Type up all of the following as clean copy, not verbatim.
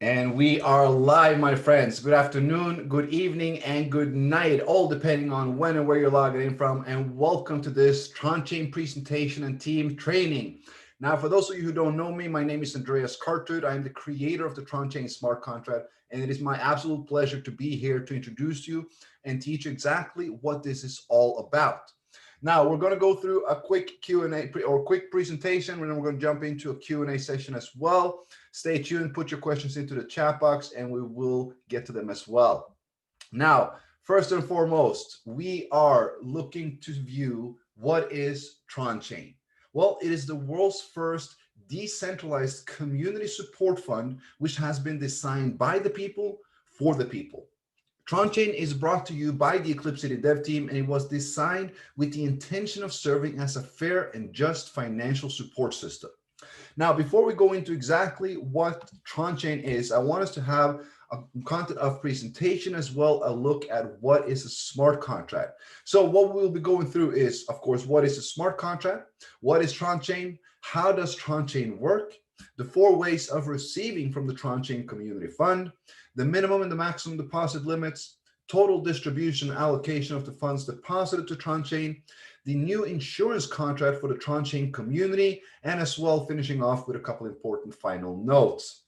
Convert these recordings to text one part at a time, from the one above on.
And we are live, my friends. Good afternoon, good evening, and good night, all depending on when and where you're logging in from. And welcome to this Tron Chain presentation and team training. Now, for those of you who don't know me, my name is Andreas Kartrud. I am the creator of the Tron Chain smart contract, and it is my absolute pleasure to be here to introduce you and teach you exactly what this is all about. Now, we're going to go through a quick Q&A or quick presentation, and then we're going to jump into a Q&A session as well. Stay tuned, put your questions into the chat box, and we will get to them as well. Now, first and foremost, we are looking to view what is Tron Chain. Well, it is the world's first decentralized community support fund, which has been designed by the people for the people. Tron Chain is brought to you by the Eclipse City dev team, and it was designed with the intention of serving as a fair and just financial support system. Now, before we go into exactly what Tron Chain is, I want us to have a content of presentation as well, a look at what is a smart contract. So what we'll be going through is, of course, what is a smart contract? What is Tron Chain? How does Tron Chain work? The 4 ways of receiving from the Tron Chain Community Fund, the minimum and the maximum deposit limits, total distribution and allocation of the funds deposited to Tron Chain, the new insurance contract for the Tron Chain community, and as well finishing off with a couple important final notes.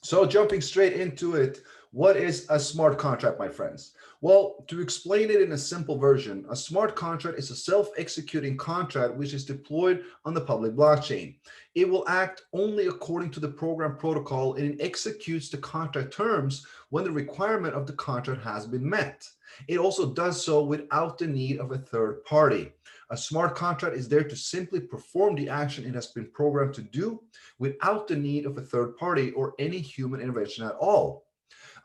So jumping straight into it, what is a smart contract, my friends? Well, to explain it in a simple version, a smart contract is a self-executing contract which is deployed on the public blockchain. It will act only according to the program protocol, and it executes the contract terms when the requirement of the contract has been met. It also does so without the need of a third party. A smart contract is there to simply perform the action it has been programmed to do without the need of a third party or any human intervention at all.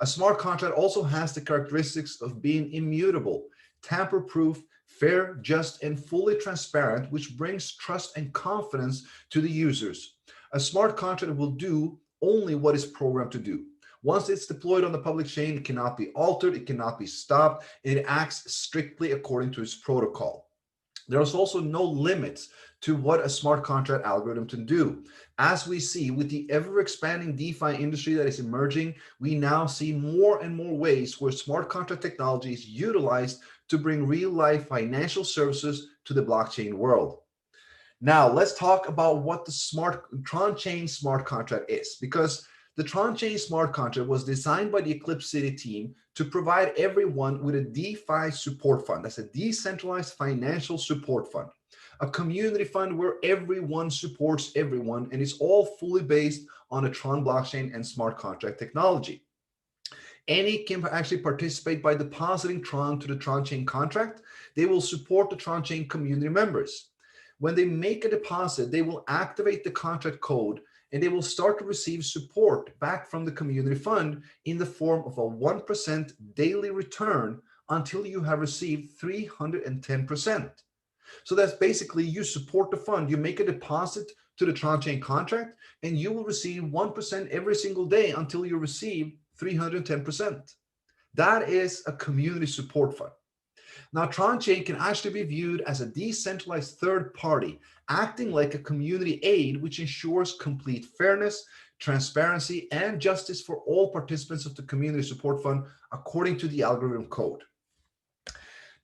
A smart contract also has the characteristics of being immutable, tamper-proof, fair, just, and fully transparent, which brings trust and confidence to the users. A smart contract will do only what it's programmed to do. Once it's deployed on the public chain, it cannot be altered, it cannot be stopped, and it acts strictly according to its protocol. There's also no limits to what a smart contract algorithm can do. As we see with the ever-expanding DeFi industry that is emerging, we now see more and more ways where smart contract technology is utilized to bring real-life financial services to the blockchain world. Now, let's talk about what the Tron Chain smart contract is, because the Tron Chain smart contract was designed by the Eclipse City team to provide everyone with a DeFi support fund. That's a decentralized financial support fund, a community fund where everyone supports everyone, and it's all fully based on a Tron blockchain and smart contract technology. Any can actually participate by depositing Tron to the Tron Chain contract. They will support the Tron Chain community members. When they make a deposit, they will activate the contract code, and they will start to receive support back from the community fund in the form of a 1% daily return until you have received 310%. So that's basically you support the fund, you make a deposit to the Tron Chain contract, and you will receive 1% every single day until you receive 310%. That is a community support fund. Now, Tron Chain can actually be viewed as a decentralized third party, acting like a community aid, which ensures complete fairness, transparency, and justice for all participants of the community support fund according to the algorithm code.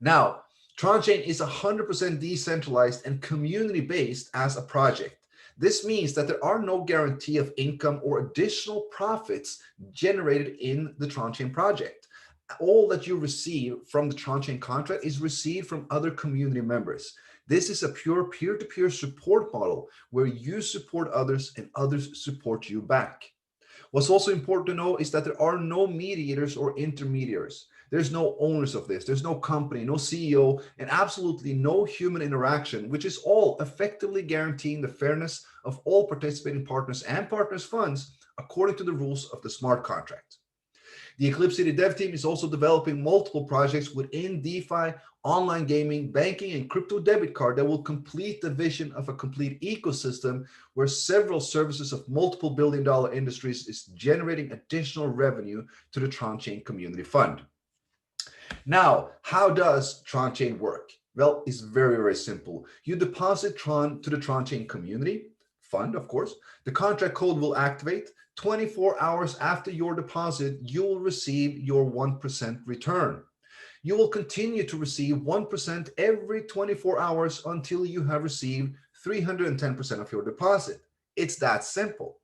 Now, Tron Chain is 100% decentralized and community-based as a project. This means that there are no guarantee of income or additional profits generated in the Tron Chain project. All that you receive from the Tron Chain contract is received from other community members. This is a pure peer-to-peer support model where you support others and others support you back. What's also important to know is that there are no mediators or intermediaries. There's no owners of this. There's no company, no CEO, and absolutely no human interaction, which is all effectively guaranteeing the fairness of all participating partners and partners' funds according to the rules of the smart contract. The Eclipse City dev team is also developing multiple projects within DeFi, online gaming, banking, and crypto debit card that will complete the vision of a complete ecosystem where several services of multiple billion-dollar industries is generating additional revenue to the Tron Chain Community Fund. Now, how does Tron Chain work? Well, it's very, very simple. You deposit Tron to the Tron Chain Community Fund, of course. The contract code will activate. 24 hours after your deposit, you will receive your 1% return. You will continue to receive 1% every 24 hours until you have received 310% of your deposit. It's that simple.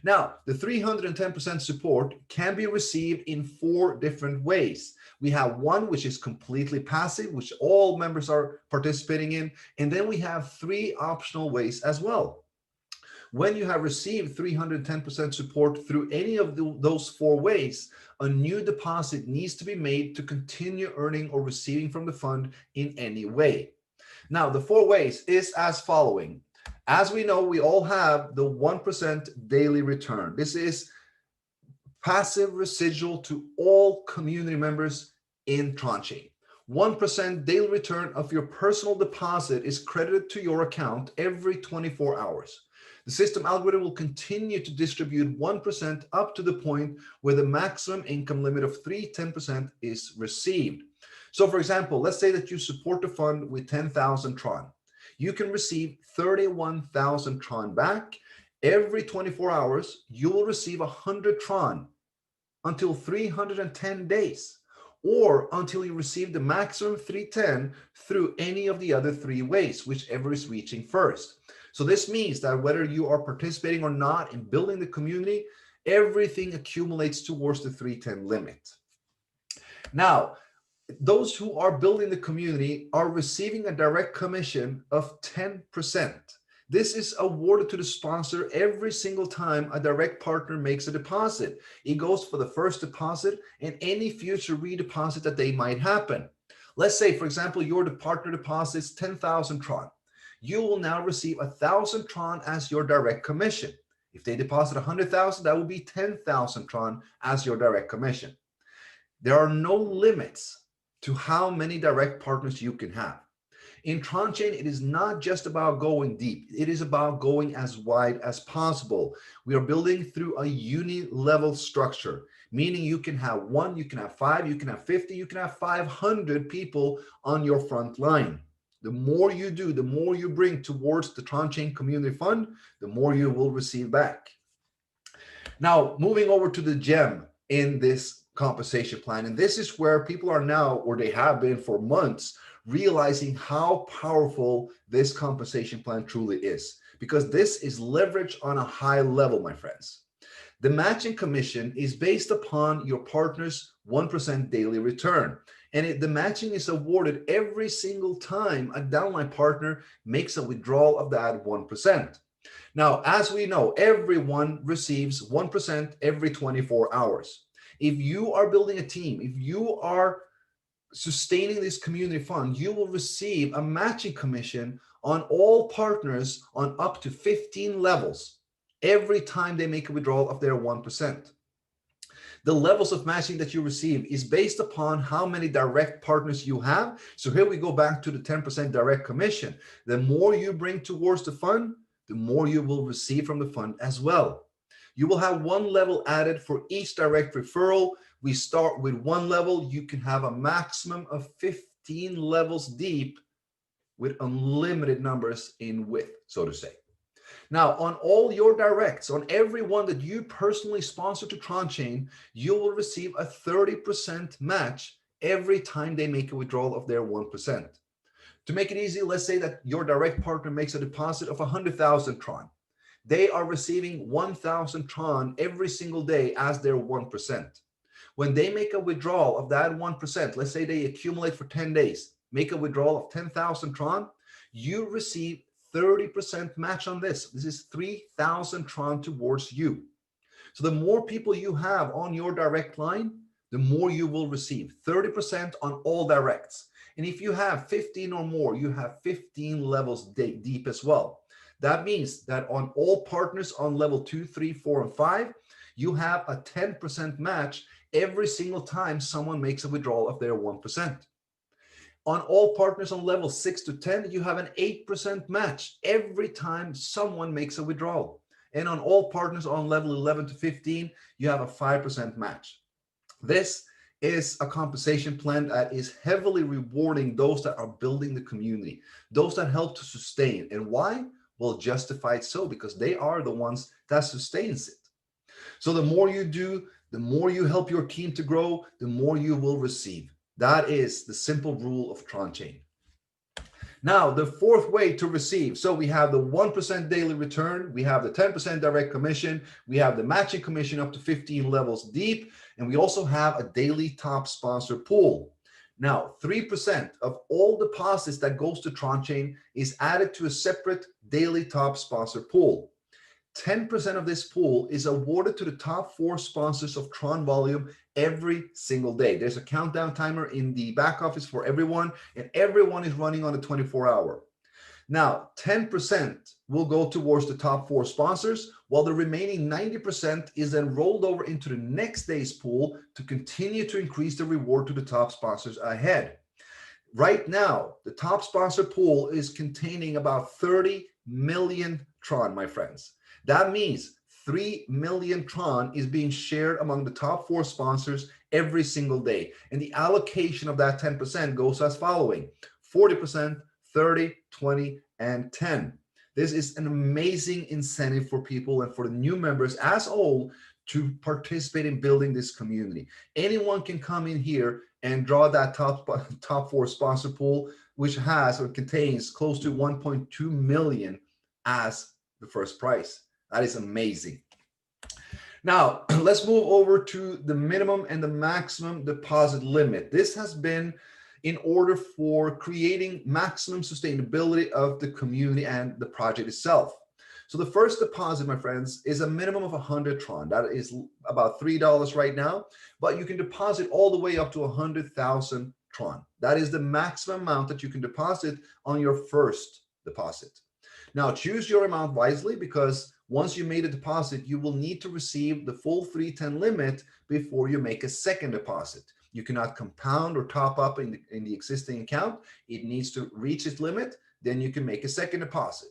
Now, the 310% support can be received in 4 different ways. We have one which is completely passive, which all members are participating in, and then we have 3 optional ways as well. When you have received 310% support through any of those 4 ways, a new deposit needs to be made to continue earning or receiving from the fund in any way. Now, the 4 ways is as following. As we know, we all have the 1% daily return. This is passive residual to all community members in Tron Chain. 1% daily return of your personal deposit is credited to your account every 24 hours. The system algorithm will continue to distribute 1% up to the point where the maximum income limit of 310% is received. So for example, let's say that you support the fund with 10,000 Tron. You can receive 31,000 Tron back. Every 24 hours, you will receive 100 Tron until 310 days, or until you receive the maximum 310 through any of the other 3 ways, whichever is reaching first. So this means that whether you are participating or not in building the community, everything accumulates towards the 310 limit. Now, those who are building the community are receiving a direct commission of 10%. This is awarded to the sponsor every single time a direct partner makes a deposit. It goes for the first deposit and any future redeposit that they might happen. Let's say, for example, your partner deposits 10,000 Tron. You will now receive 1,000 Tron as your direct commission. If they deposit 100,000, that will be 10,000 Tron as your direct commission. There are no limits to how many direct partners you can have. In Tron Chain, it is not just about going deep. It is about going as wide as possible. We are building through a uni-level structure, meaning you can have 1, you can have 5, you can have 50, you can have 500 people on your front line. The more you do, the more you bring towards the Tron Chain Community Fund, the more you will receive back. Now, moving over to the gem in this compensation plan, and this is where people are now, or they have been for months, realizing how powerful this compensation plan truly is, because this is leverage on a high level, my friends. The matching commission is based upon your partner's 1% daily return, and the matching is awarded every single time a downline partner makes a withdrawal of that 1%. Now, as we know, everyone receives 1% every 24 hours. If you are building a team, if you are sustaining this community fund, you will receive a matching commission on all partners on up to 15 levels every time they make a withdrawal of their 1%. The levels of matching that you receive is based upon how many direct partners you have. So here we go back to the 10% direct commission. The more you bring towards the fund, the more you will receive from the fund as well. You will have 1 level added for each direct referral. We start with 1 level. You can have a maximum of 15 levels deep with unlimited numbers in width, so to say. Now, on all your directs, on every one that you personally sponsor to Tron Chain, you will receive a 30% match every time they make a withdrawal of their 1%. To make it easy, let's say that your direct partner makes a deposit of 100,000 Tron. They are receiving 1,000 Tron every single day as their 1%. When they make a withdrawal of that 1%, let's say they accumulate for 10 days, make a withdrawal of 10,000 Tron, you receive 30% match on this. This is 3,000 Tron towards you. So the more people you have on your direct line, the more you will receive. 30% on all directs. And if you have 15 or more, you have 15 levels deep as well. That means that on all partners on level 2, 3, 4, and 5, you have a 10% match every single time someone makes a withdrawal of their 1%. On all partners on level 6 to 10, you have an 8% match every time someone makes a withdrawal. And on all partners on level 11 to 15, you have a 5% match. This is a compensation plan that is heavily rewarding those that are building the community, those that help to sustain. And why? Well, justified so, because they are the ones that sustains it. So the more you do, the more you help your team to grow, the more you will receive. That is the simple rule of Tron Chain. Now, the fourth way to receive. So we have the 1% daily return, we have the 10% direct commission, we have the matching commission up to 15 levels deep, and we also have a daily top sponsor pool. Now, 3% of all deposits that goes to Tron Chain is added to a separate daily top sponsor pool. 10% of this pool is awarded to the top 4 sponsors of Tron volume every single day. There's a countdown timer in the back office for everyone, and everyone is running on a 24-hour. Now, 10% will go towards the top 4 sponsors, while the remaining 90% is then rolled over into the next day's pool to continue to increase the reward to the top sponsors ahead. Right now, the top sponsor pool is containing about 30 million Tron, my friends. That means 3 million Tron is being shared among the top 4 sponsors every single day. And the allocation of that 10% goes as following: 40%, 30, 20, and 10. This is an amazing incentive for people and for the new members as all to participate in building this community. Anyone can come in here and draw that top 4 sponsor pool, which has or contains close to 1.2 million as the first prize. That is amazing. Now, let's move over to the minimum and the maximum deposit limit. This has been in order for creating maximum sustainability of the community and the project itself. So the first deposit, my friends, is a minimum of 100 Tron. That is about $3 right now, but you can deposit all the way up to 100,000 Tron. That is the maximum amount that you can deposit on your first deposit. Now, choose your amount wisely, because once you made a deposit, you will need to receive the full 310 limit before you make a second deposit. You cannot compound or top up in the existing account. It needs to reach its limit, then you can make a second deposit.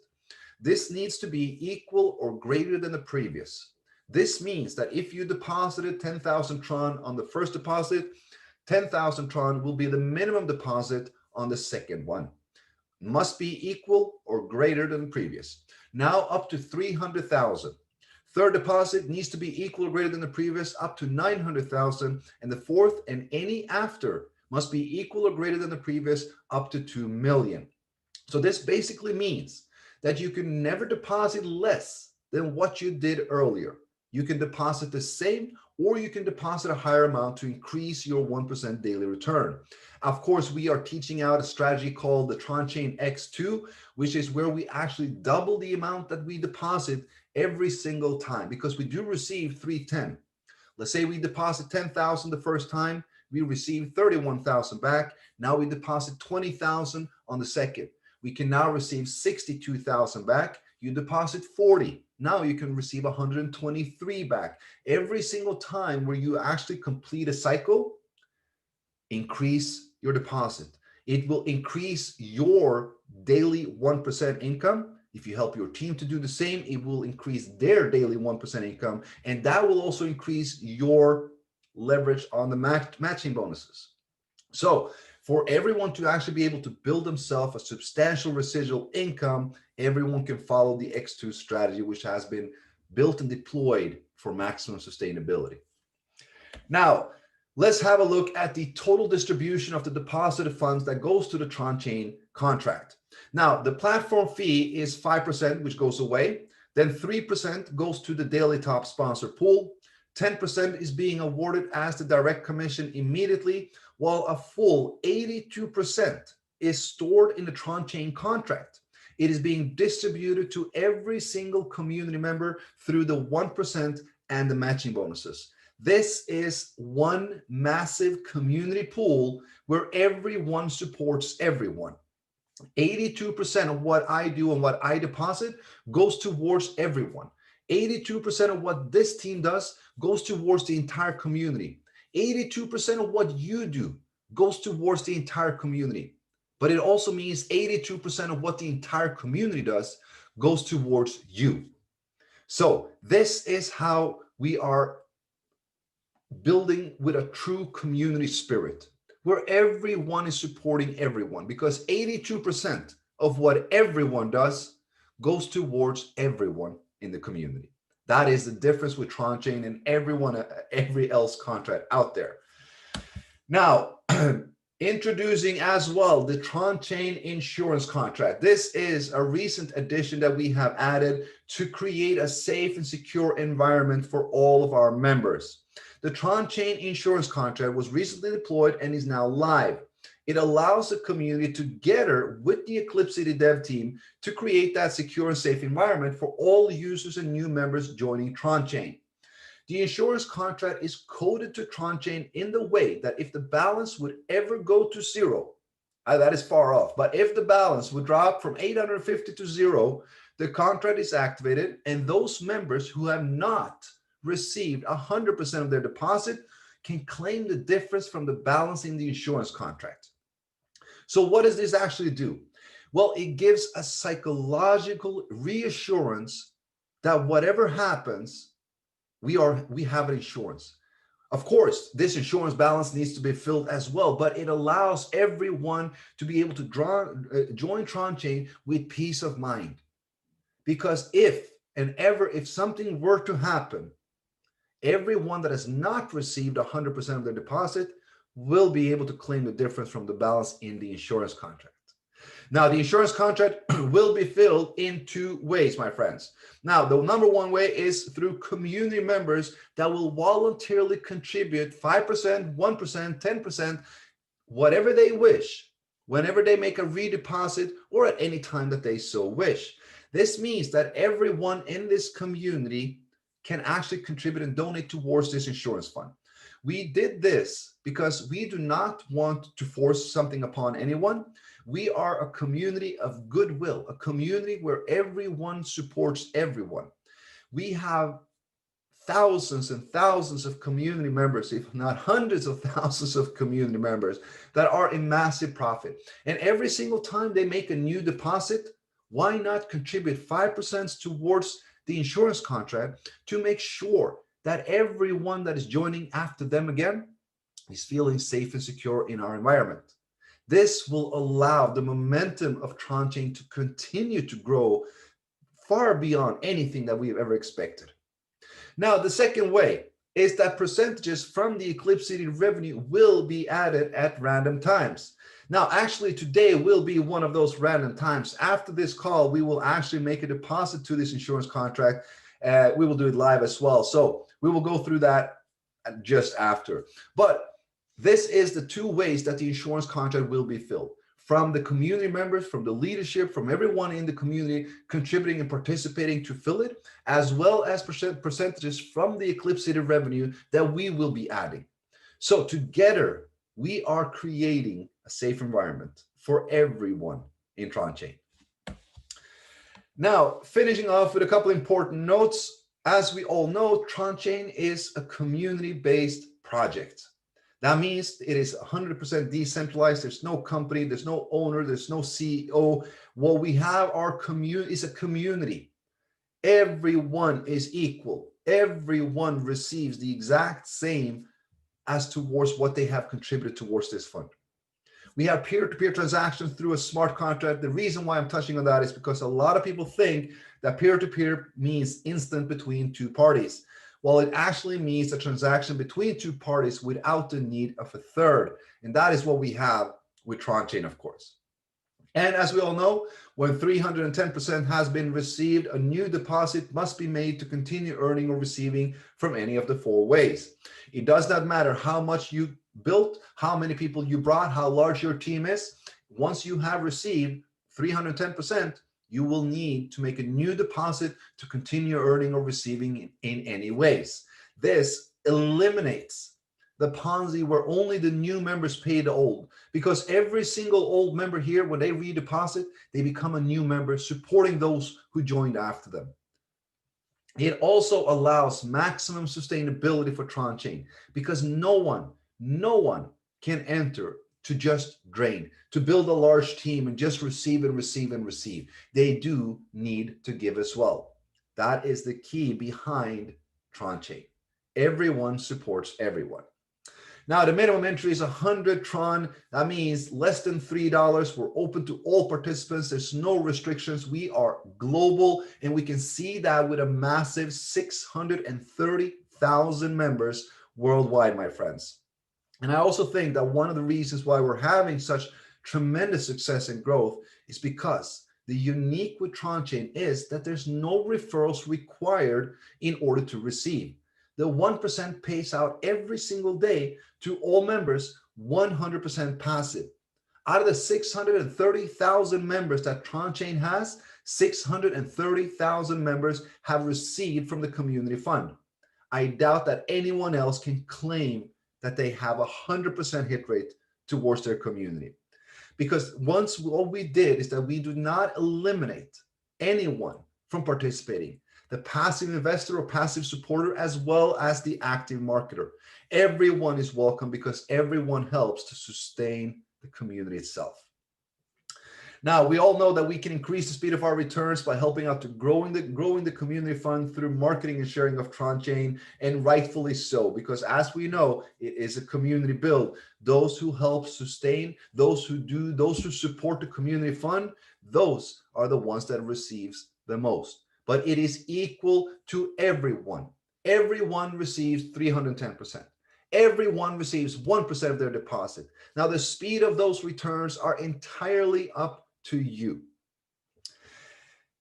This needs to be equal or greater than the previous. This means that if you deposited 10,000 Tron on the first deposit, 10,000 Tron will be the minimum deposit on the second one. Must be equal or greater than the previous. Now up to 300,000. Third deposit needs to be equal or greater than the previous, up to 900,000. And the fourth and any after must be equal or greater than the previous, up to 2 million. So this basically means that you can never deposit less than what you did earlier. You can deposit the same, or you can deposit a higher amount to increase your 1% daily return. Of course, we are teaching out a strategy called the Tron Chain X2, which is where we actually double the amount that we deposit every single time, because we do receive 310. Let's say we deposit 10,000 the first time, we receive 31,000 back. Now we deposit 20,000 on the second. We can now receive 62,000 back. You deposit 40. Now you can receive 123 back. Every single time where you actually complete a cycle, increase your deposit. It will increase your daily 1% income. If you help your team to do the same, it will increase their daily 1% income. And that will also increase your leverage on the matching bonuses. So for everyone to actually be able to build themselves a substantial residual income, everyone can follow the X2 strategy, which has been built and deployed for maximum sustainability. Now, let's have a look at the total distribution of the deposited funds that goes to the Tron Chain contract. Now, the platform fee is 5%, which goes away. Then 3% goes to the daily top sponsor pool. 10% is being awarded as the direct commission immediately, while a full 82% is stored in the Tron Chain contract. It is being distributed to every single community member through the 1% and the matching bonuses. This is one massive community pool where everyone supports everyone. 82% of what I do and what I deposit goes towards everyone. 82% of what this team does goes towards the entire community. 82% of what you do goes towards the entire community. But it also means 82% of what the entire community does goes towards you. So this is how we are building with a true community spirit, where everyone is supporting everyone, because 82% of what everyone does goes towards everyone in the community. That is the difference with Tron Chain and every else contract out there. Now, introducing as well the Tron Chain insurance contract. This is a recent addition that we have added to create a safe and secure environment for all of our members. The Tron Chain insurance contract was recently deployed and is now live. It allows the community together with the Eclipse City dev team to create that secure and safe environment for all users and new members joining Tron Chain. The insurance contract is coded to Tron Chain in the way that if the balance would ever go to zero, that is far off, but if the balance would drop from 850 to zero, the contract is activated, and those members who have not received 100% of their deposit can claim the difference from the balance in the insurance contract. So what does this actually do? Well, it gives a psychological reassurance that whatever happens, we have an insurance. Of course, this insurance balance needs to be filled as well, but it allows everyone to be able to join Tron Chain with peace of mind. Because if something were to happen, everyone that has not received 100% of their deposit will be able to claim the difference from the balance in the insurance contract. Now, the insurance contract will be filled in two ways, my friends. Now, the number one way is through community members that will voluntarily contribute 5%, 1%, 10%, whatever they wish, whenever they make a redeposit or at any time that they so wish. This means that everyone in this community can actually contribute and donate towards this insurance fund. We did this because we do not want to force something upon anyone. We are a community of goodwill, a community where everyone supports everyone. We have thousands and thousands of community members, if not hundreds of thousands of community members that are in massive profit. And every single time they make a new deposit, why not contribute 5% towards the insurance contract to make sure that everyone that is joining after them again is feeling safe and secure in our environment. This will allow the momentum of Tron Chain to continue to grow far beyond anything that we have ever expected. Now, the second way is that percentages from the Eclipse City revenue will be added at random times. Now, actually, today will be one of those random times. After this call, we will actually make a deposit to this insurance contract. We will do it live as well. So we will go through that just after. But this is the two ways that the insurance contract will be filled. From the community members, from the leadership, from everyone in the community contributing and participating to fill it, as well as percentages from the Eclipse City revenue that we will be adding. So together, we are creating a safe environment for everyone in Tron Chain. Now, finishing off with a couple important notes. As we all know, Tron Chain is a community-based project. That means it is 100% decentralized. There's no company, there's no owner, there's no CEO. What we have is a community. Everyone is equal. Everyone receives the exact same as towards what they have contributed towards this fund. We have peer-to-peer transactions through a smart contract. The reason why I'm touching on that is because a lot of people think that peer-to-peer means instant between two parties. Well, it actually means a transaction between two parties without the need of a third. And that is what we have with Tron Chain, of course. And as we all know, when 310% has been received, a new deposit must be made to continue earning or receiving from any of the four ways. It does not matter how much you built, how many people you brought, how large your team is. Once you have received 310%, you will need to make a new deposit to continue earning or receiving in any ways. This eliminates the Ponzi where only the new members pay the old, because every single old member here, when they redeposit, they become a new member supporting those who joined after them. It also allows maximum sustainability for Tron Chain because no one can enter to just drain, to build a large team and just receive and receive and receive. They do need to give as well. That is the key behind Tron Chain. Everyone supports everyone. Now, the minimum entry is 100 Tron. That means less than $3. We're open to all participants. There's no restrictions. We are global, and we can see that with a massive 630,000 members worldwide, my friends. And I also think that one of the reasons why we're having such tremendous success and growth is because the unique with Tron Chain is that there's no referrals required in order to receive. The 1% pays out every single day to all members, 100% passive. Out of the 630,000 members that Tron Chain has, 630,000 members have received from the community fund. I doubt that anyone else can claim that they have a 100% hit rate towards their community. Because once what we did is that we do not eliminate anyone from participating, the passive investor or passive supporter, as well as the active marketer. Everyone is welcome because everyone helps to sustain the community itself. Now, we all know that we can increase the speed of our returns by helping out to growing the community fund through marketing and sharing of Tron Chain, and rightfully so, because as we know, it is a community build. Those who help sustain, those who support the community fund, those are the ones that receives the most. But it is equal to everyone. Everyone receives 310%. Everyone receives 1% of their deposit. Now, the speed of those returns are entirely up to you.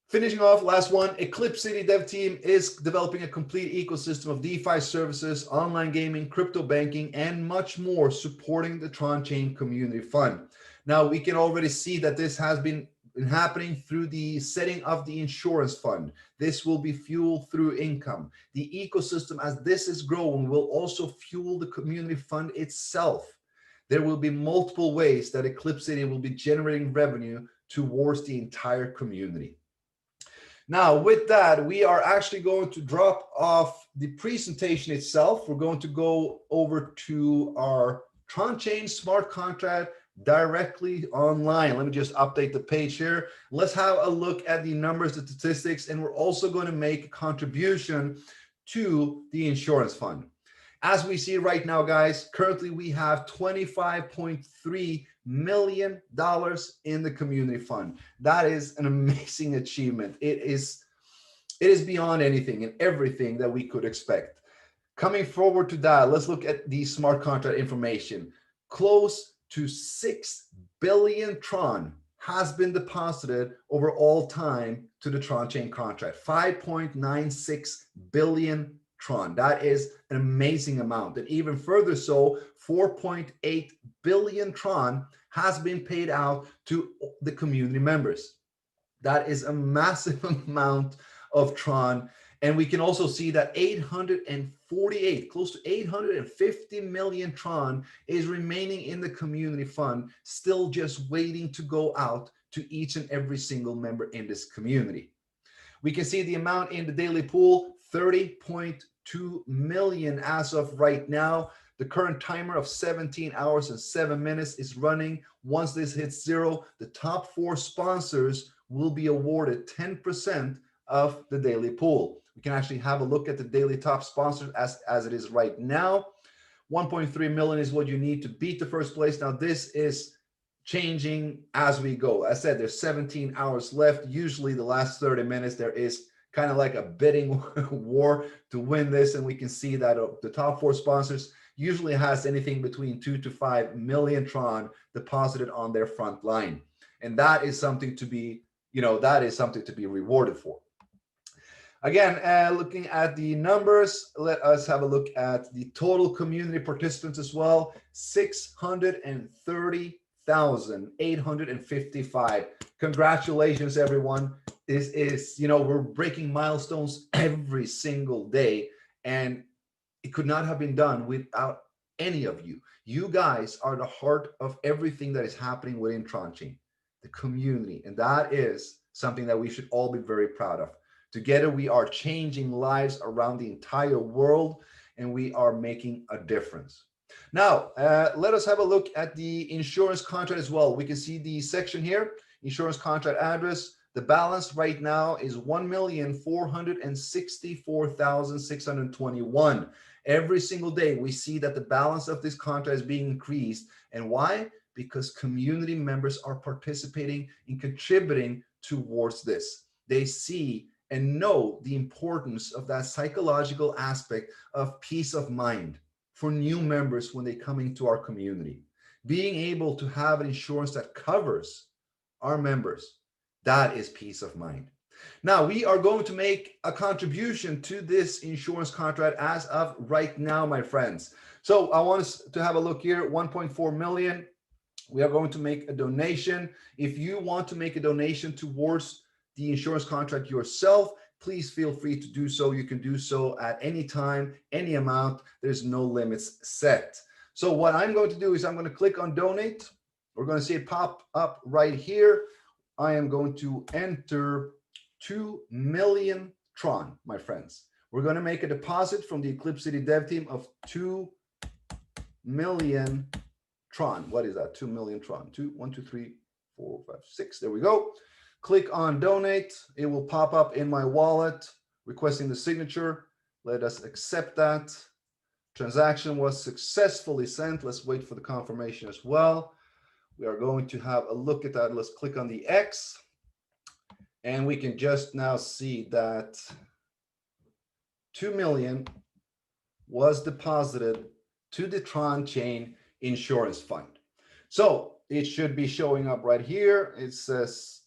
Finishing off, last one, Eclipse City Dev Team is developing a complete ecosystem of DeFi services, online gaming, crypto banking, and much more, supporting the Tron Chain Community Fund. Now, we can already see that this has been happening through the setting of the insurance fund. This will be fueled through income. The ecosystem, as this is growing, will also fuel the community fund itself. There will be multiple ways that Eclipse City will be generating revenue towards the entire community. Now, with that, we are actually going to drop off the presentation itself. We're going to go over to our Tron Chain smart contract directly online. Let me just update the page here. Let's have a look at the numbers, the statistics, and we're also going to make a contribution to the insurance fund. As we see right now, guys, currently we have $25.3 million in the community fund. That is an amazing achievement. It is beyond anything and everything that we could expect. Coming forward to that, let's look at the smart contract information. Close to 6 billion Tron has been deposited over all time to the Tron Chain contract. 5.96 billion Tron. That is an amazing amount. And even further so, 4.8 billion Tron has been paid out to the community members. That is a massive amount of Tron. And we can also see that 848, close to 850 million Tron is remaining in the community fund, still just waiting to go out to each and every single member in this community. We can see the amount in the daily pool, 30.2 million as of right now. The current timer of 17 hours and 7 minutes is running. Once this hits zero, the top 4 sponsors will be awarded 10% of the daily pool. We can actually have a look at the daily top sponsors as it is right now. 1.3 million is what you need to beat the first place. Now, this is changing as we go. As I said, there's 17 hours left. Usually the last 30 minutes, there is kind of like a bidding war to win this. And we can see that the top 4 sponsors usually has anything between 2 to 5 million Tron deposited on their front line. And that is something to be, that is something to be rewarded for. Again, looking at the numbers, let us have a look at the total community participants as well. 630,855. Congratulations, everyone. This is, we're breaking milestones every single day, and it could not have been done without any of you. You guys are the heart of everything that is happening within Tron Chain, the community, and that is something that we should all be very proud of. Together, we are changing lives around the entire world, and we are making a difference. Now, let us have a look at the insurance contract as well. We can see the section here, insurance contract address. The balance right now is 1,464,621. Every single day, we see that the balance of this contract is being increased. And why? Because community members are participating and contributing towards this. They see and know the importance of that psychological aspect of peace of mind for new members when they come into our community. Being able to have an insurance that covers our members, that is peace of mind. Now, we are going to make a contribution to this insurance contract as of right now, my friends. So I want us to have a look here, 1.4 million. We are going to make a donation. If you want to make a donation towards the insurance contract yourself, please feel free to do so. You can do so at any time, any amount. There's no limits set. So what I'm going to do is I'm going to click on donate. We're going to see it pop up right here. I am going to enter 2 million Tron, my friends. We're going to make a deposit from the Eclipse City dev team of 2 million Tron. What is that? 2 million Tron. 1, 2, 3, 4, 5, 6. There we go. Click on donate. It will pop up in my wallet requesting the signature. Let us accept that. Transaction was successfully sent. Let's wait for the confirmation as well. We are going to have a look at that. Let's click on the X. And we can just now see that 2 million was deposited to the Tron Chain Insurance Fund. So it should be showing up right here. It says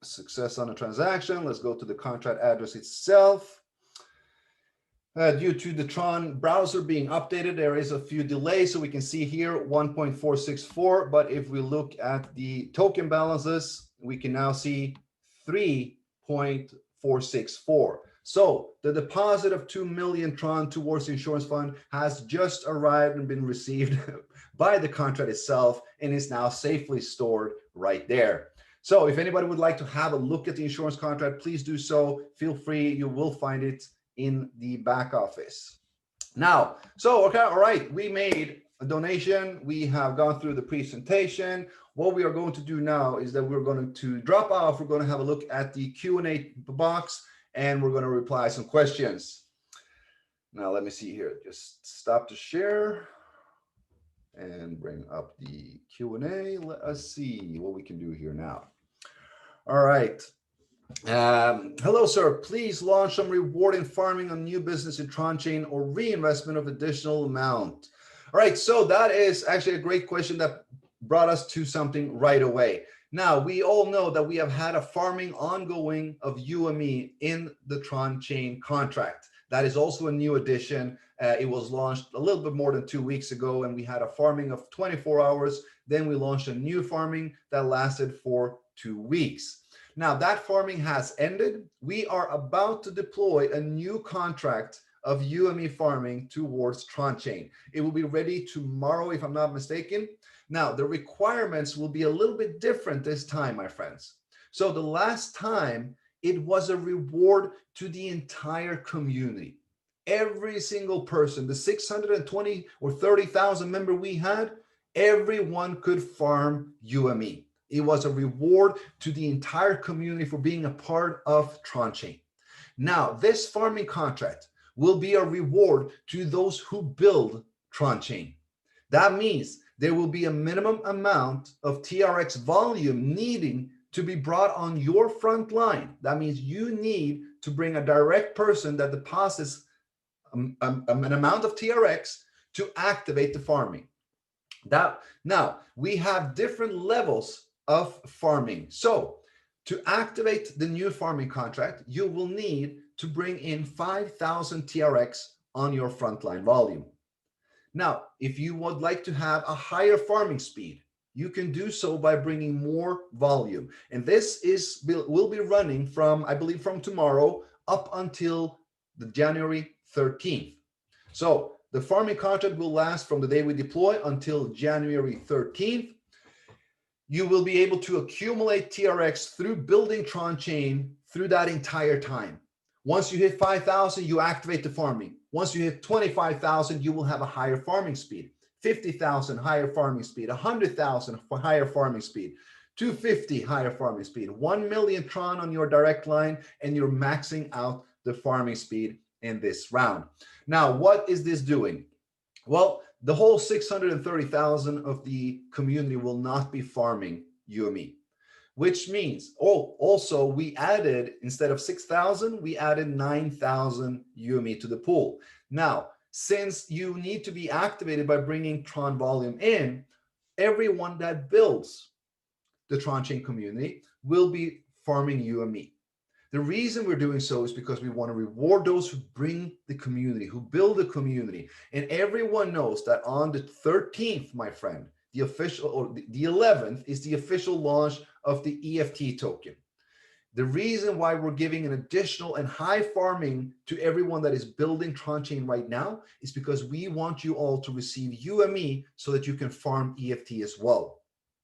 success on a transaction. Let's go to the contract address itself. Due to the Tron browser being updated, there is a few delays. So we can see here 1.464. But if we look at the token balances, we can now see 3.464. So the deposit of 2 million Tron towards the insurance fund has just arrived and been received by the contract itself and is now safely stored right there. So if anybody would like to have a look at the insurance contract, please do so. Feel free. You will find it in the back office. Now, so, okay, all right, we made a donation. We have gone through the presentation. What we are going to do now is that we're going to drop off. We're going to have a look at the Q&A box, and we're going to reply some questions. Now, let me see here. Just stop to share and bring up the Q&A. Let us see what we can do here now. All right. Hello, sir. Please launch some rewarding farming on new business in Tron Chain or reinvestment of additional amount. All right. So that is actually a great question that brought us to something right away. Now, we all know that we have had a farming ongoing of UME in the Tron Chain contract. That is also a new addition. It was launched a little bit more than 2 weeks ago, and we had a farming of 24 hours. Then we launched a new farming that lasted for 2 weeks. Now that farming has ended. We are about to deploy a new contract of UME farming towards Tron Chain. It will be ready tomorrow, if I'm not mistaken. Now the requirements will be a little bit different this time, my friends. So the last time it was a reward to the entire community. Every single person, the 620 or 30,000 member we had, everyone could farm UME. It was a reward to the entire community for being a part of Tron Chain. Now, this farming contract will be a reward to those who build Tron Chain. That means there will be a minimum amount of TRX volume needing to be brought on your front line. That means you need to bring a direct person that deposits an amount of TRX to activate the farming. Now, we have different levels of farming. So to activate the new farming contract, you will need to bring in 5,000 TRX on your frontline volume. Now, if you would like to have a higher farming speed, you can do so by bringing more volume. And this will be running from, I believe, from tomorrow up until the January 13th. So the farming contract will last from the day we deploy until January 13th. You will be able to accumulate TRX through building Tron Chain through that entire time. Once you hit 5,000, you activate the farming. Once you hit 25,000, you will have a higher farming speed. 50,000 higher farming speed, 100,000 higher farming speed, 250 higher farming speed, 1 million Tron on your direct line, and you're maxing out the farming speed in this round. Now, what is this doing? Well, the whole 630,000 of the community will not be farming UME, which means, also we added, instead of 6,000, we added 9,000 UME to the pool. Now, since you need to be activated by bringing Tron volume in, everyone that builds the Tron Chain community will be farming UME. The reason we're doing so is because we want to reward those who bring the community, who build the community. And everyone knows that on the 13th, my friend, the official, or the 11th is the official launch of the EFT token. The reason why we're giving an additional and high farming to everyone that is building Tron Chain right now is because we want you all to receive UME so that you can farm EFT as well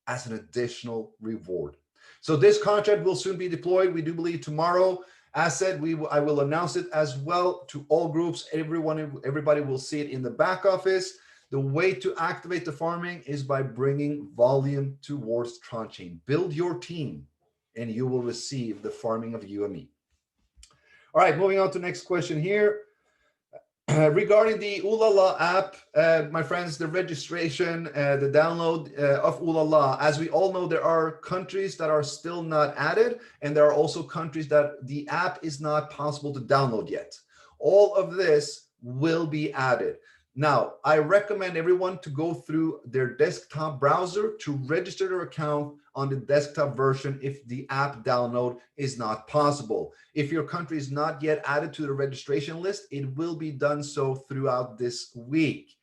as an additional reward. So this contract will soon be deployed. We do believe tomorrow. As said, I will announce it as well to all groups. Everybody will see it in the back office. The way to activate the farming is by bringing volume towards Tron Chain. Build your team, and you will receive the farming of UME. All right, moving on to the next question here. Regarding the Ooh app, my friends, the registration, the download of Ooh, as we all know, there are countries that are still not added, and there are also countries that the app is not possible to download yet. All of this will be added. Now, I recommend everyone to go through their desktop browser to register their account on the desktop version if the app download is not possible. If your country is not yet added to the registration list, it will be done so throughout this week.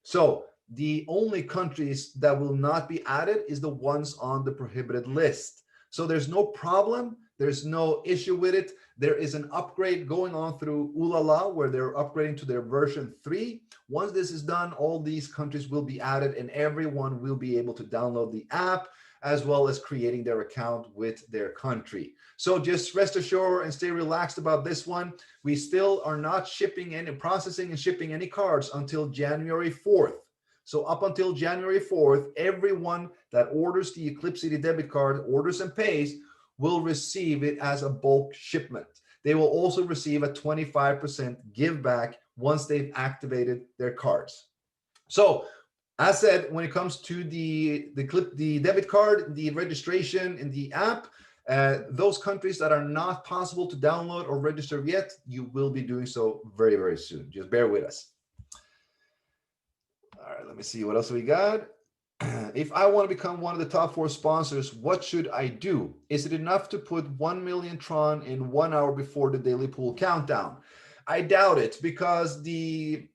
So the only countries that will not be added is the ones on the prohibited list. So there's no problem. There's no issue with it. There is an upgrade going on through Ooh where they're upgrading to their version 3. Once this is done, all these countries will be added and everyone will be able to download the app as well as creating their account with their country. So just rest assured and stay relaxed about this one. We still are not shipping any, processing and shipping any cards until January 4th. So up until January 4th, everyone that orders the Eclipse City debit card, orders and pays, will receive it as a bulk shipment. They will also receive a 25% give back once they've activated their cards. So as said, when it comes to the debit card, the registration in the app, those countries that are not possible to download or register yet, you will be doing so very, very soon. Just bear with us. All right, let me see what else we got. If I want to become one of the top 4 sponsors, what should I do? Is it enough to put 1 million Tron in 1 hour before the daily pool countdown? I doubt it, because the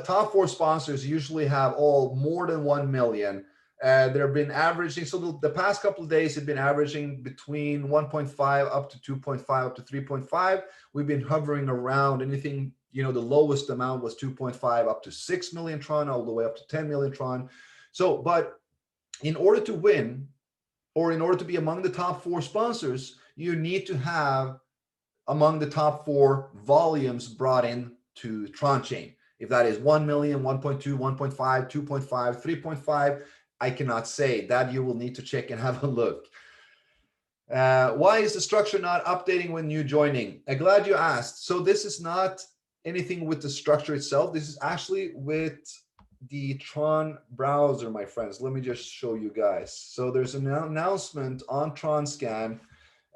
top 4 sponsors usually have all more than 1 million. They've been averaging, so the past couple of days have been averaging between 1.5 up to 2.5 up to 3.5. We've been hovering around anything, the lowest amount was 2.5 up to 6 million Tron, all the way up to 10 million Tron. So, but in order to win, or in order to be among the top 4 sponsors, you need to have among the top 4 volumes brought in to Tron Chain. If that is 1 million, 1.2, 1.5, 2.5, 3.5, I cannot say. That you will need to check and have a look. Why is the structure not updating when you joining? I'm glad you asked. So this is not anything with the structure itself. This is actually with the Tron browser, my friends. Let me just show you guys. So there's an announcement on TronScan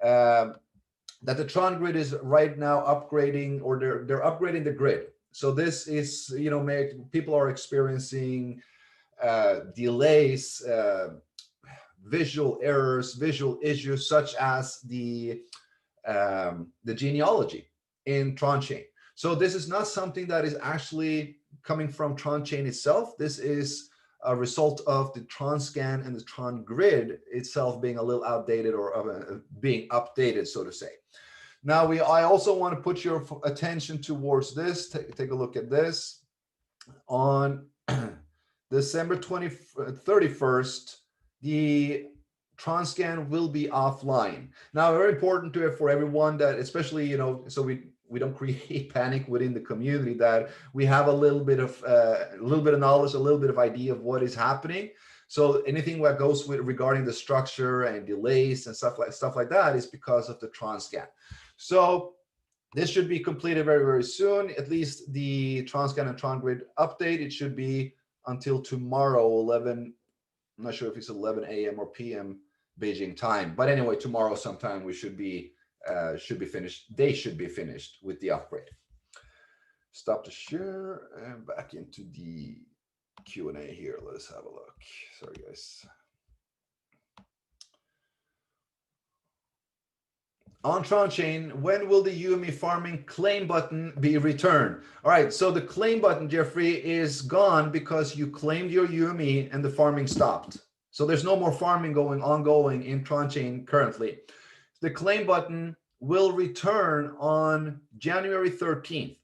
that the Tron grid is right now upgrading, or they're upgrading the grid. So this is, people are experiencing delays, visual errors, visual issues, such as the genealogy in Tron Chain. So this is not something that is actually coming from Tron Chain itself. This is a result of the TronScan and the Tron grid itself being a little outdated, or being updated, so to say. Now, I also want to put your attention towards this. Take a look at this. On December 31st, the TronScan will be offline. Now, very important for everyone that, especially, so we don't create panic within the community, that we have a little bit of knowledge, a little bit of idea of what is happening. So anything that goes with regarding the structure and delays and stuff like that is because of the TronScan. So This should be completed very, very soon. At least the TronScan and TronGrid update, it should be until tomorrow, 11, I'm not sure if it's 11 a.m. or p.m. Beijing time. But anyway, tomorrow sometime we should be finished. They should be finished with the upgrade. Stop the share and back into the Q&A here. Let's have a look. Sorry, guys. On Tron Chain, when will the UME farming claim button be returned? All right, so the claim button, Jeffrey, is gone because you claimed your UME and the farming stopped. So there's no more farming ongoing in Tron Chain currently. The claim button will return on January 13th.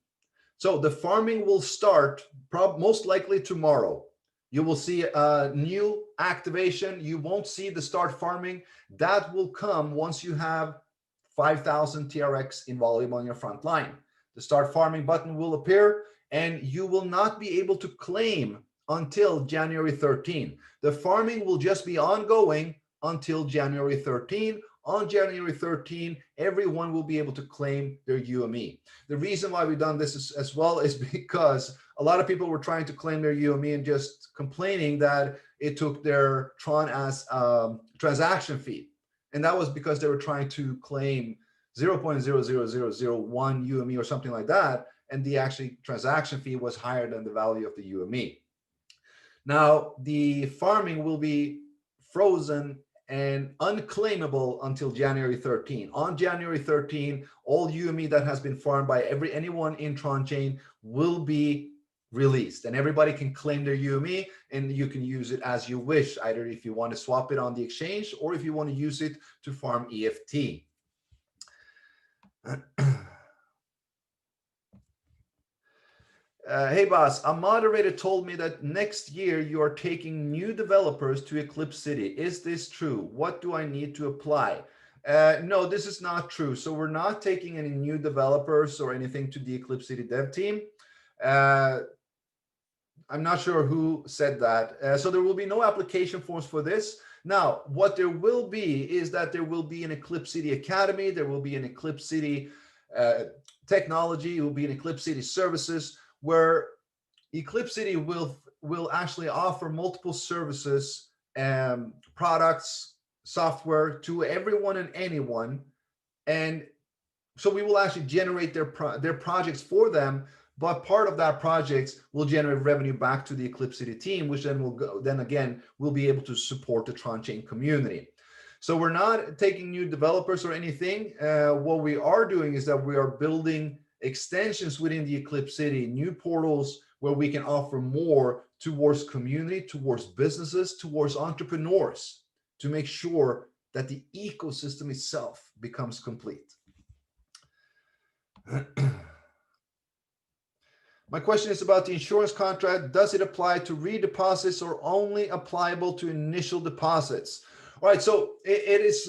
So the farming will start most likely tomorrow. You will see a new activation. You won't see the start farming. That will come once you have 5,000 TRX in volume on your front line. The start farming button will appear and you will not be able to claim until January 13. The farming will just be ongoing until January 13. On January 13, everyone will be able to claim their UME. The reason why we've done this as well is because a lot of people were trying to claim their UME and just complaining that it took their Tron as transaction fee. And that was because they were trying to claim 0.00001 UME or something like that. And the actually transaction fee was higher than the value of the UME. Now, the farming will be frozen and unclaimable until January 13. On January 13, all UME that has been farmed by anyone in Tron Chain will be released, and everybody can claim their UME, and you can use it as you wish, either if you want to swap it on the exchange or if you want to use it to farm EFT. Hey boss, a moderator told me that next year you are taking new developers to Eclipse City. Is this true? What do I need to apply? No, this is not true. So we're not taking any new developers or anything to the Eclipse City dev team. I'm not sure who said that. So there will be no application forms for this. Now, what there will be is that there will be an Eclipse City Academy. There will be an Eclipse City technology. It will be an Eclipse City services, where Eclipse City will actually offer multiple services, products, software to everyone and anyone. And so we will actually generate their projects for them. But part of that project will generate revenue back to the Eclipse City team, which then will be able to support the Tron Chain community. So we're not taking new developers or anything. What we are doing is that we are building extensions within the Eclipse City, new portals where we can offer more towards community, towards businesses, towards entrepreneurs, to make sure that the ecosystem itself becomes complete. My question is about the insurance contract. Does it apply to redeposits or only applicable to initial deposits? All right, so it is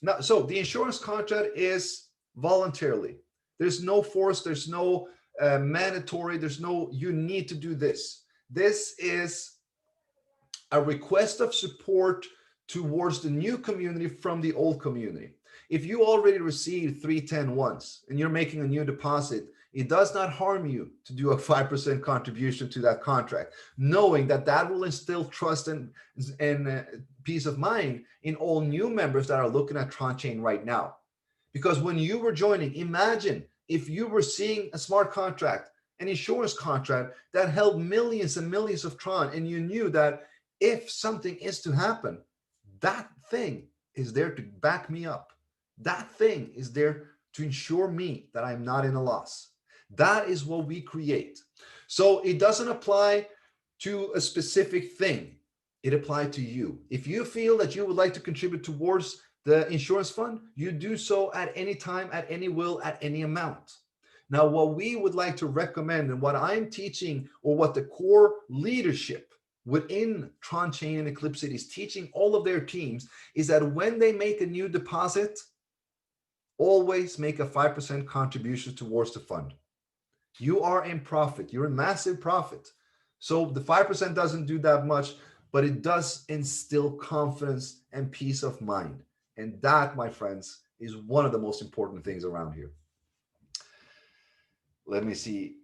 not, so the insurance contract is voluntarily. There's no force, there's no mandatory, there's no you need to do this. This is a request of support towards the new community from the old community. If you already received 310 once and you're making a new deposit, it does not harm you to do a 5% contribution to that contract, knowing that that will instill trust and peace of mind in all new members that are looking at Tron Chain right now. Because when you were joining, imagine if you were seeing a smart contract, an insurance contract that held millions and millions of Tron, and you knew that if something is to happen, that thing is there to back me up. That thing is there to ensure me that I'm not in a loss. That is what we create. So it doesn't apply to a specific thing. It applies to you. If you feel that you would like to contribute towards the insurance fund, you do so at any time, at any will, at any amount. Now, what we would like to recommend and what I'm teaching, or what the core leadership within Tron Chain and Eclipse City is teaching all of their teams, is that when they make a new deposit, always make a 5% contribution towards the fund. You are in profit. You're in massive profit. So the 5% doesn't do that much, but it does instill confidence and peace of mind. And that, my friends, is one of the most important things around here. Let me see.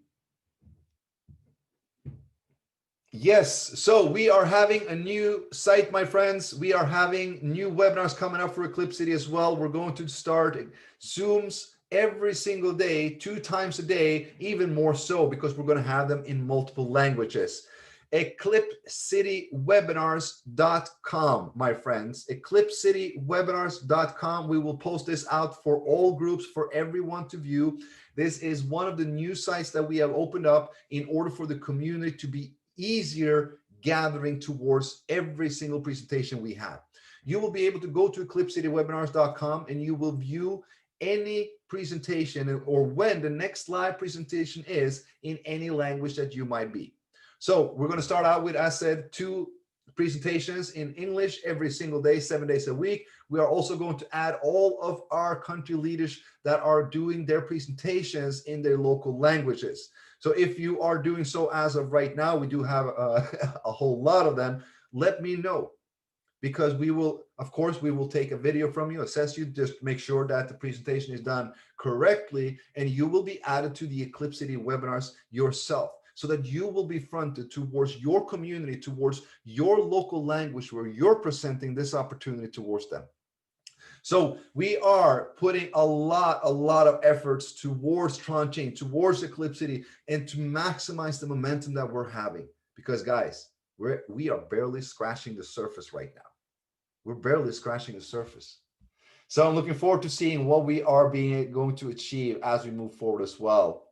Yes, so we are having a new site, my friends. We are having new webinars coming up for Eclipse City as well. We're going to start Zooms every single day, 2 times a day, even more so because we're going to have them in multiple languages. EclipseCityWebinars.com, my friends. EclipseCityWebinars.com. We will post this out for all groups, for everyone to view. This is one of the new sites that we have opened up in order for the community to be easier gathering towards every single presentation we have. You will be able to go to EclipseCityWebinars.com and you will view any presentation or when the next live presentation is in any language that you might be. So we're going to start out with, as said, 2 presentations in English every single day, 7 days a week. We are also going to add all of our country leaders that are doing their presentations in their local languages. So if you are doing so as of right now, we do have a whole lot of them. Let me know, because we will, of course, we will take a video from you, assess you, just make sure that the presentation is done correctly, and you will be added to the Eclipse City webinars yourself, so that you will be fronted towards your community, towards your local language where you're presenting this opportunity towards them. So we are putting a lot of efforts towards Tron Chain, towards Eclipse City, and to maximize the momentum that we're having. Because guys, we are barely scratching the surface right now. We're barely scratching the surface. So I'm looking forward to seeing what we are going to achieve as we move forward as well.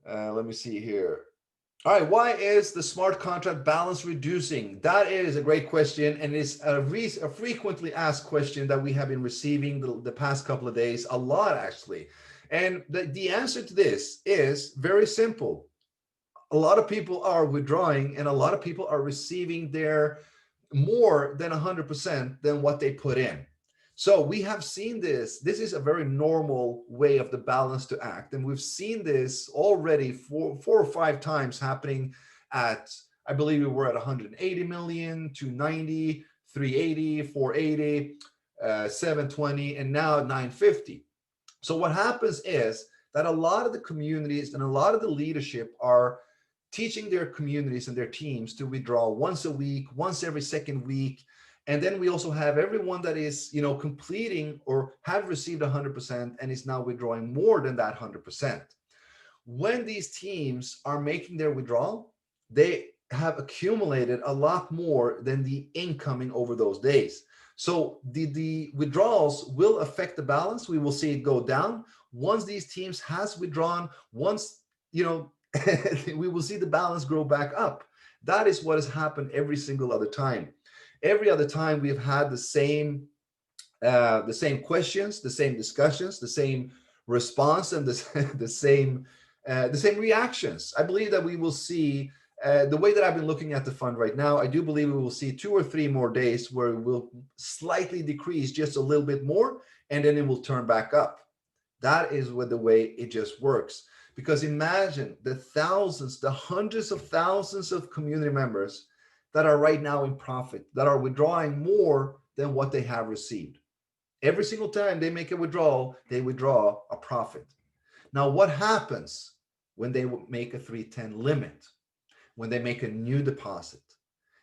Let me see here. All right, why is the smart contract balance reducing? That is a great question, and it's a frequently asked question that we have been receiving the past couple of days, a lot actually. And the answer to this is very simple. A lot of people are withdrawing, and a lot of people are receiving their more than 100% than what they put in. So we have seen this. This is a very normal way of the balance to act. And we've seen this already 4 or 5 times happening at, I believe we were at 180 million, 290, 380, 480, 720, and now 950. So what happens is that a lot of the communities and a lot of the leadership are teaching their communities and their teams to withdraw once a week, once every second week. And then we also have everyone that is, completing or have received 100% and is now withdrawing more than that 100%. When these teams are making their withdrawal, they have accumulated a lot more than the incoming over those days. So the withdrawals will affect the balance. We will see it go down. Once these teams has withdrawn, once, we will see the balance grow back up. That is what has happened every single other time. Every other time we've had the same questions, the same discussions, the same response, and the same reactions. I believe that we will see the way that I've been looking at the fund right now. I do believe we will see 2 or 3 more days where it will slightly decrease just a little bit more, and then it will turn back up. That is the way it just works. Because imagine the thousands, the hundreds of thousands of community members that are right now in profit, that are withdrawing more than what they have received. Every single time they make a withdrawal, they withdraw a profit. Now, what happens when they make a 310 limit? When they make a new deposit,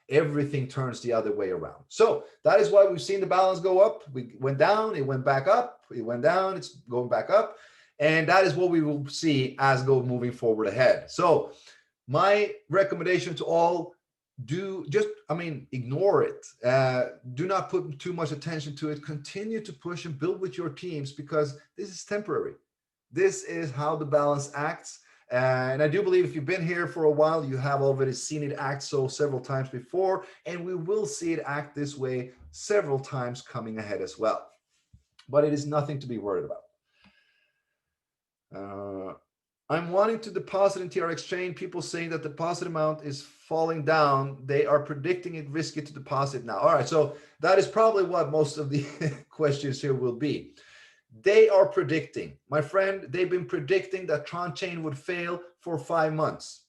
everything turns the other way around. So that is why we've seen the balance go up. We went down, it went back up, it went down, it's going back up. And that is what we will see as go moving forward ahead. So my recommendation to all, ignore it. Do not put too much attention to it. Continue to push and build with your teams, because this is temporary. This is how the balance acts. And I do believe if you've been here for a while, you have already seen it act so several times before, and we will see it act this way several times coming ahead as well. But it is nothing to be worried about. I'm wanting to deposit in TRX chain. People saying that the deposit amount is falling down. They are predicting it risky to deposit now. All right, so that is probably what most of the questions here will be. They are predicting, my friend, they've been predicting that Tron Chain would fail for 5 months.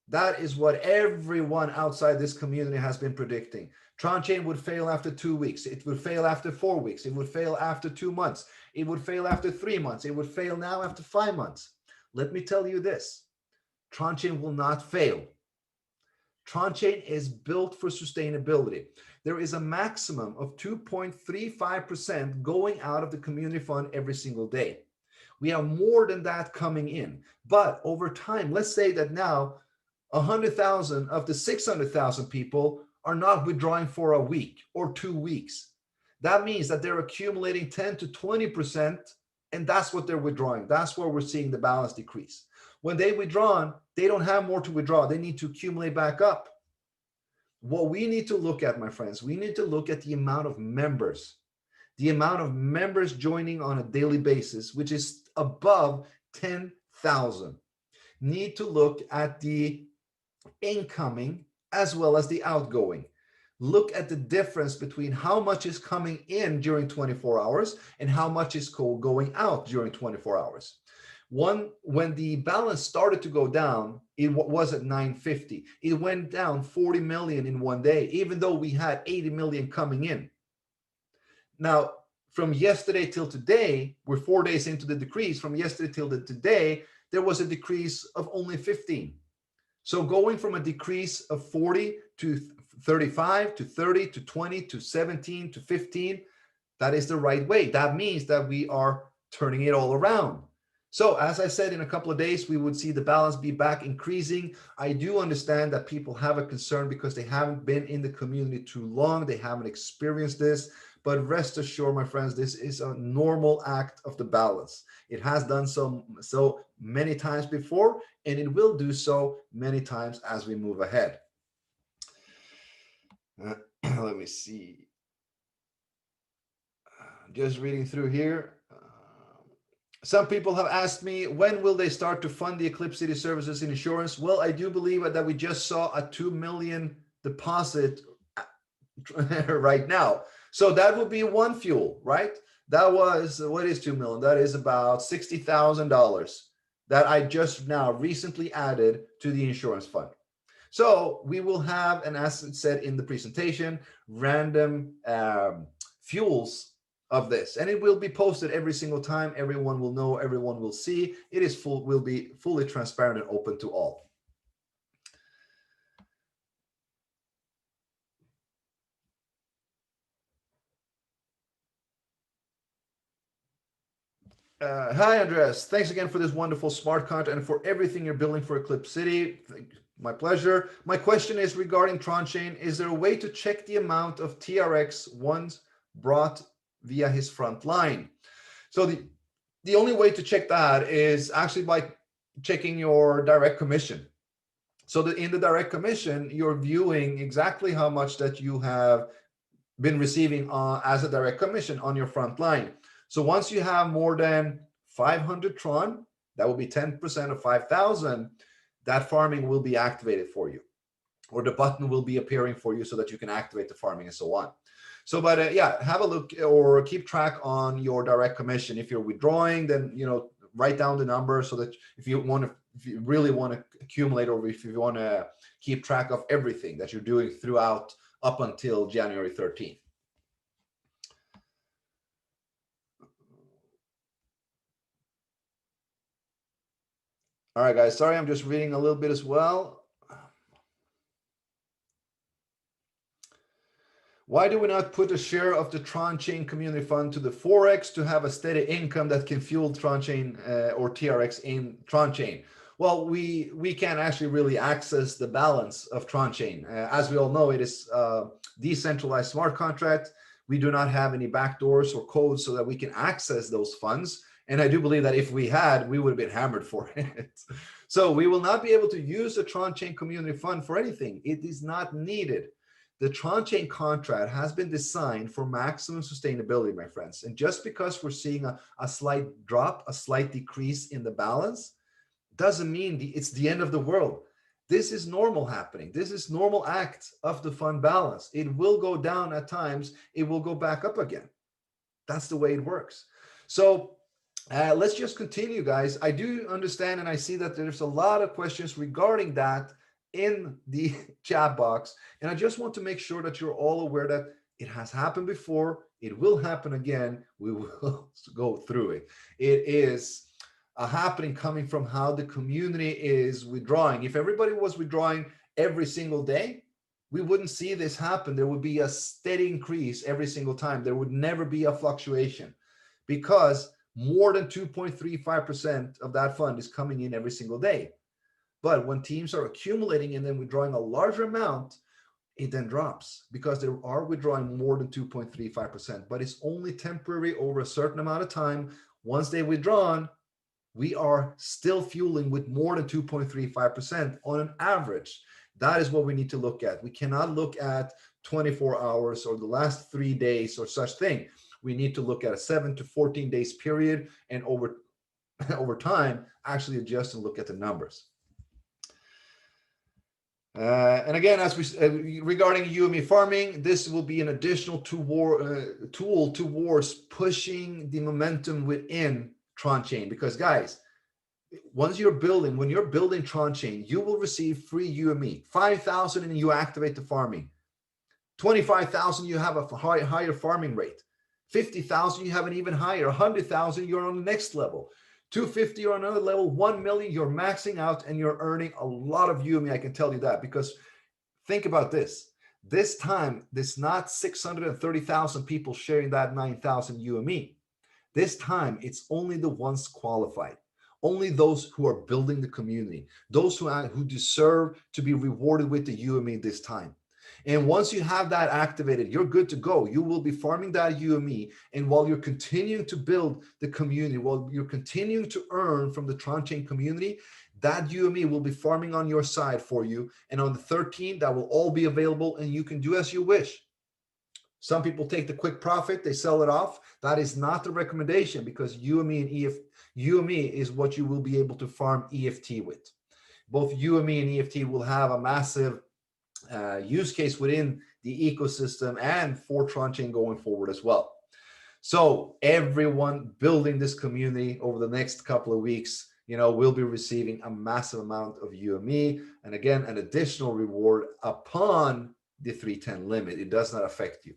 That is what everyone outside this community has been predicting. Tron Chain would fail after 2 weeks. It would fail after 4 weeks. It would fail after 2 months. It would fail after 3 months. It would fail now after 5 months. Let me tell you this. Tron Chain will not fail. Tron Chain is built for sustainability. There is a maximum of 2.35% going out of the community fund every single day. We have more than that coming in. But over time, let's say that now 100,000 of the 600,000 people are not withdrawing for a week or 2 weeks. That means that they're accumulating 10 to 20%, and that's what they're withdrawing. That's where we're seeing the balance decrease. When they withdraw, they don't have more to withdraw. They need to accumulate back up. What we need to look at, my friends, we need to look at the amount of members. The amount of members joining on a daily basis, which is above 10,000. Need to look at the incoming as well as the outgoing. Look at the difference between how much is coming in during 24 hours and how much is going out during 24 hours. When the balance started to go down, it was at 950. It went down 40 million in one day, even though we had 80 million coming in. Now, from yesterday till today, we're 4 days into the decrease. From yesterday till today, there was a decrease of only 15. So going from a decrease of 40 to 35 to 30 to 20 to 17 to 15, that is the right way. That means that we are turning it all around. So as I said, in a couple of days, we would see the balance be back increasing. I do understand that people have a concern because they haven't been in the community too long. They haven't experienced this. But rest assured, my friends, this is a normal act of the balance. It has done so many times before, and it will do so many times as we move ahead. Let me see. Just reading through here. Some people have asked me, when will they start to fund the Eclipse City services in insurance? Well, I do believe that we just saw a 2 million deposit right now. So that would be one fuel, right? That was, what is 2 million? That is about $60,000 that I just now recently added to the insurance fund. So we will have, and as it said in the presentation, random fuels of this, and it will be posted every single time. Everyone will know, everyone will see. It is will be fully transparent and open to all. Hi, Andreas. Thanks again for this wonderful smart content and for everything you're building for Eclipse City. My pleasure. My question is regarding Tron Chain. Is there a way to check the amount of TRX ones brought via his front line? So the only way to check that is actually by checking your direct commission. So in the direct commission, you're viewing exactly how much that you have been receiving as a direct commission on your front line. So once you have more than 500 Tron, that will be 10% of 5,000, that farming will be activated for you, or the button will be appearing for you so that you can activate the farming and so on. So, but yeah, have a look or keep track on your direct commission. If you're withdrawing, then, you know, write down the number so that if you really want to accumulate, or if you want to keep track of everything that you're doing throughout up until January 13th. All right, guys, sorry, I'm just reading a little bit as well. Why do we not put a share of the Tron Chain community fund to the Forex to have a steady income that can fuel Tron Chain or TRX in Tron Chain? Well, we can't actually really access the balance of Tron Chain. As we all know, it is a decentralized smart contract. We do not have any backdoors or codes so that we can access those funds. And I do believe that if we had, we would have been hammered for it. So we will not be able to use the Tron Chain community fund for anything. It is not needed. The Tron Chain contract has been designed for maximum sustainability, my friends. And just because we're seeing a slight drop, a slight decrease in the balance, doesn't mean it's the end of the world. This is normal happening. This is normal act of the fund balance. It will go down at times. It will go back up again. That's the way it works. So let's just continue, guys. I do understand, and I see that there's a lot of questions regarding that. in the chat box. And I just want to make sure that you're all aware that it has happened before. It will happen again. We will go through it. It is a happening coming from how the community is withdrawing. If everybody was withdrawing every single day, we wouldn't see this happen. There would be a steady increase every single time. There would never be a fluctuation because more than 2.35% of that fund is coming in every single day. But when teams are accumulating and then withdrawing a larger amount, it then drops because they are withdrawing more than 2.35%. But it's only temporary over a certain amount of time. Once they've withdrawn, we are still fueling with more than 2.35% on an average. That is what we need to look at. We cannot look at 24 hours or the last 3 days or such thing. We need to look at a 7 to 14 days period, and over time, actually adjust and look at the numbers. And again, as we regarding UME farming, this will be an additional tool towards pushing the momentum within Tron Chain. Because guys, when you're building Tron Chain, you will receive free UME. 5,000 and you activate the farming. 25,000 you have a higher farming rate. 50,000 you have an even higher. 100,000 you're on the next level. 250 you're on another level. 1 million you're maxing out and you're earning a lot of UME. I can tell you that, because think about this. This time, there's not 630,000 people sharing that 9,000 UME. This time, it's only the ones qualified. Only those who are building the community, those who deserve to be rewarded with the UME this time. And once you have that activated, you're good to go. You will be farming that UME. And while you're continuing to build the community, while you're continuing to earn from the Tron Chain community, that UME will be farming on your side for you. And on the 13th, that will all be available and you can do as you wish. Some people take the quick profit, they sell it off. That is not the recommendation, because UME and UME is what you will be able to farm EFT with. Both UME and EFT will have a massive use case within the ecosystem and for Tron Chain going forward as well. So everyone building this community over the next couple of weeks, will be receiving a massive amount of UME, and again, an additional reward upon the 310 limit. It does not affect you.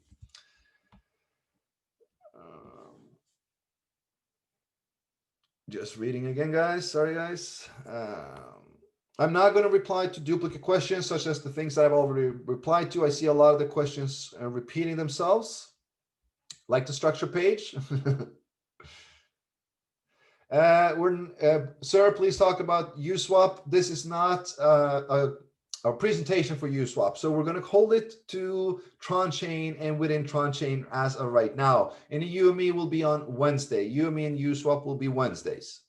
Just reading again, guys. Sorry, guys. I'm not going to reply to duplicate questions, such as the things that I've already replied to. I see a lot of the questions repeating themselves, like the structure page. Sir, please talk about USwap. This is not a presentation for USwap. So we're going to hold it to Tron Chain and within Tron Chain as of right now. And the UME will be on Wednesday. UME and USwap will be Wednesdays.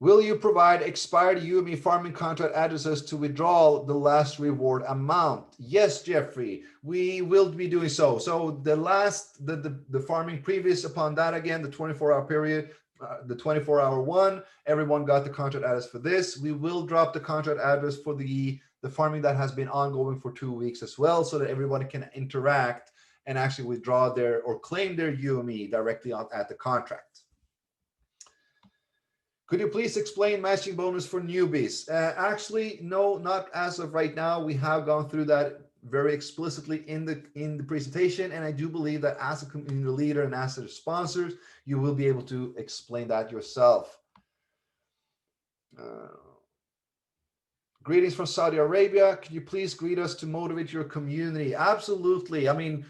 Will you provide expired UME farming contract addresses to withdraw the last reward amount? Yes, Jeffrey, we will be doing so. So the farming previous upon that, again, the 24-hour period, the 24-hour one, everyone got the contract address for this. We will drop the contract address for the farming that has been ongoing for 2 weeks as well, so that everybody can interact and actually withdraw their or claim their UME directly at the contract. Could you please explain matching bonus for newbies? Actually, no, not as of right now. We have gone through that very explicitly in the presentation, and I do believe that as a community leader and as a sponsors, you will be able to explain that yourself. Greetings from Saudi Arabia. Can you please greet us to motivate your community? Absolutely. I mean,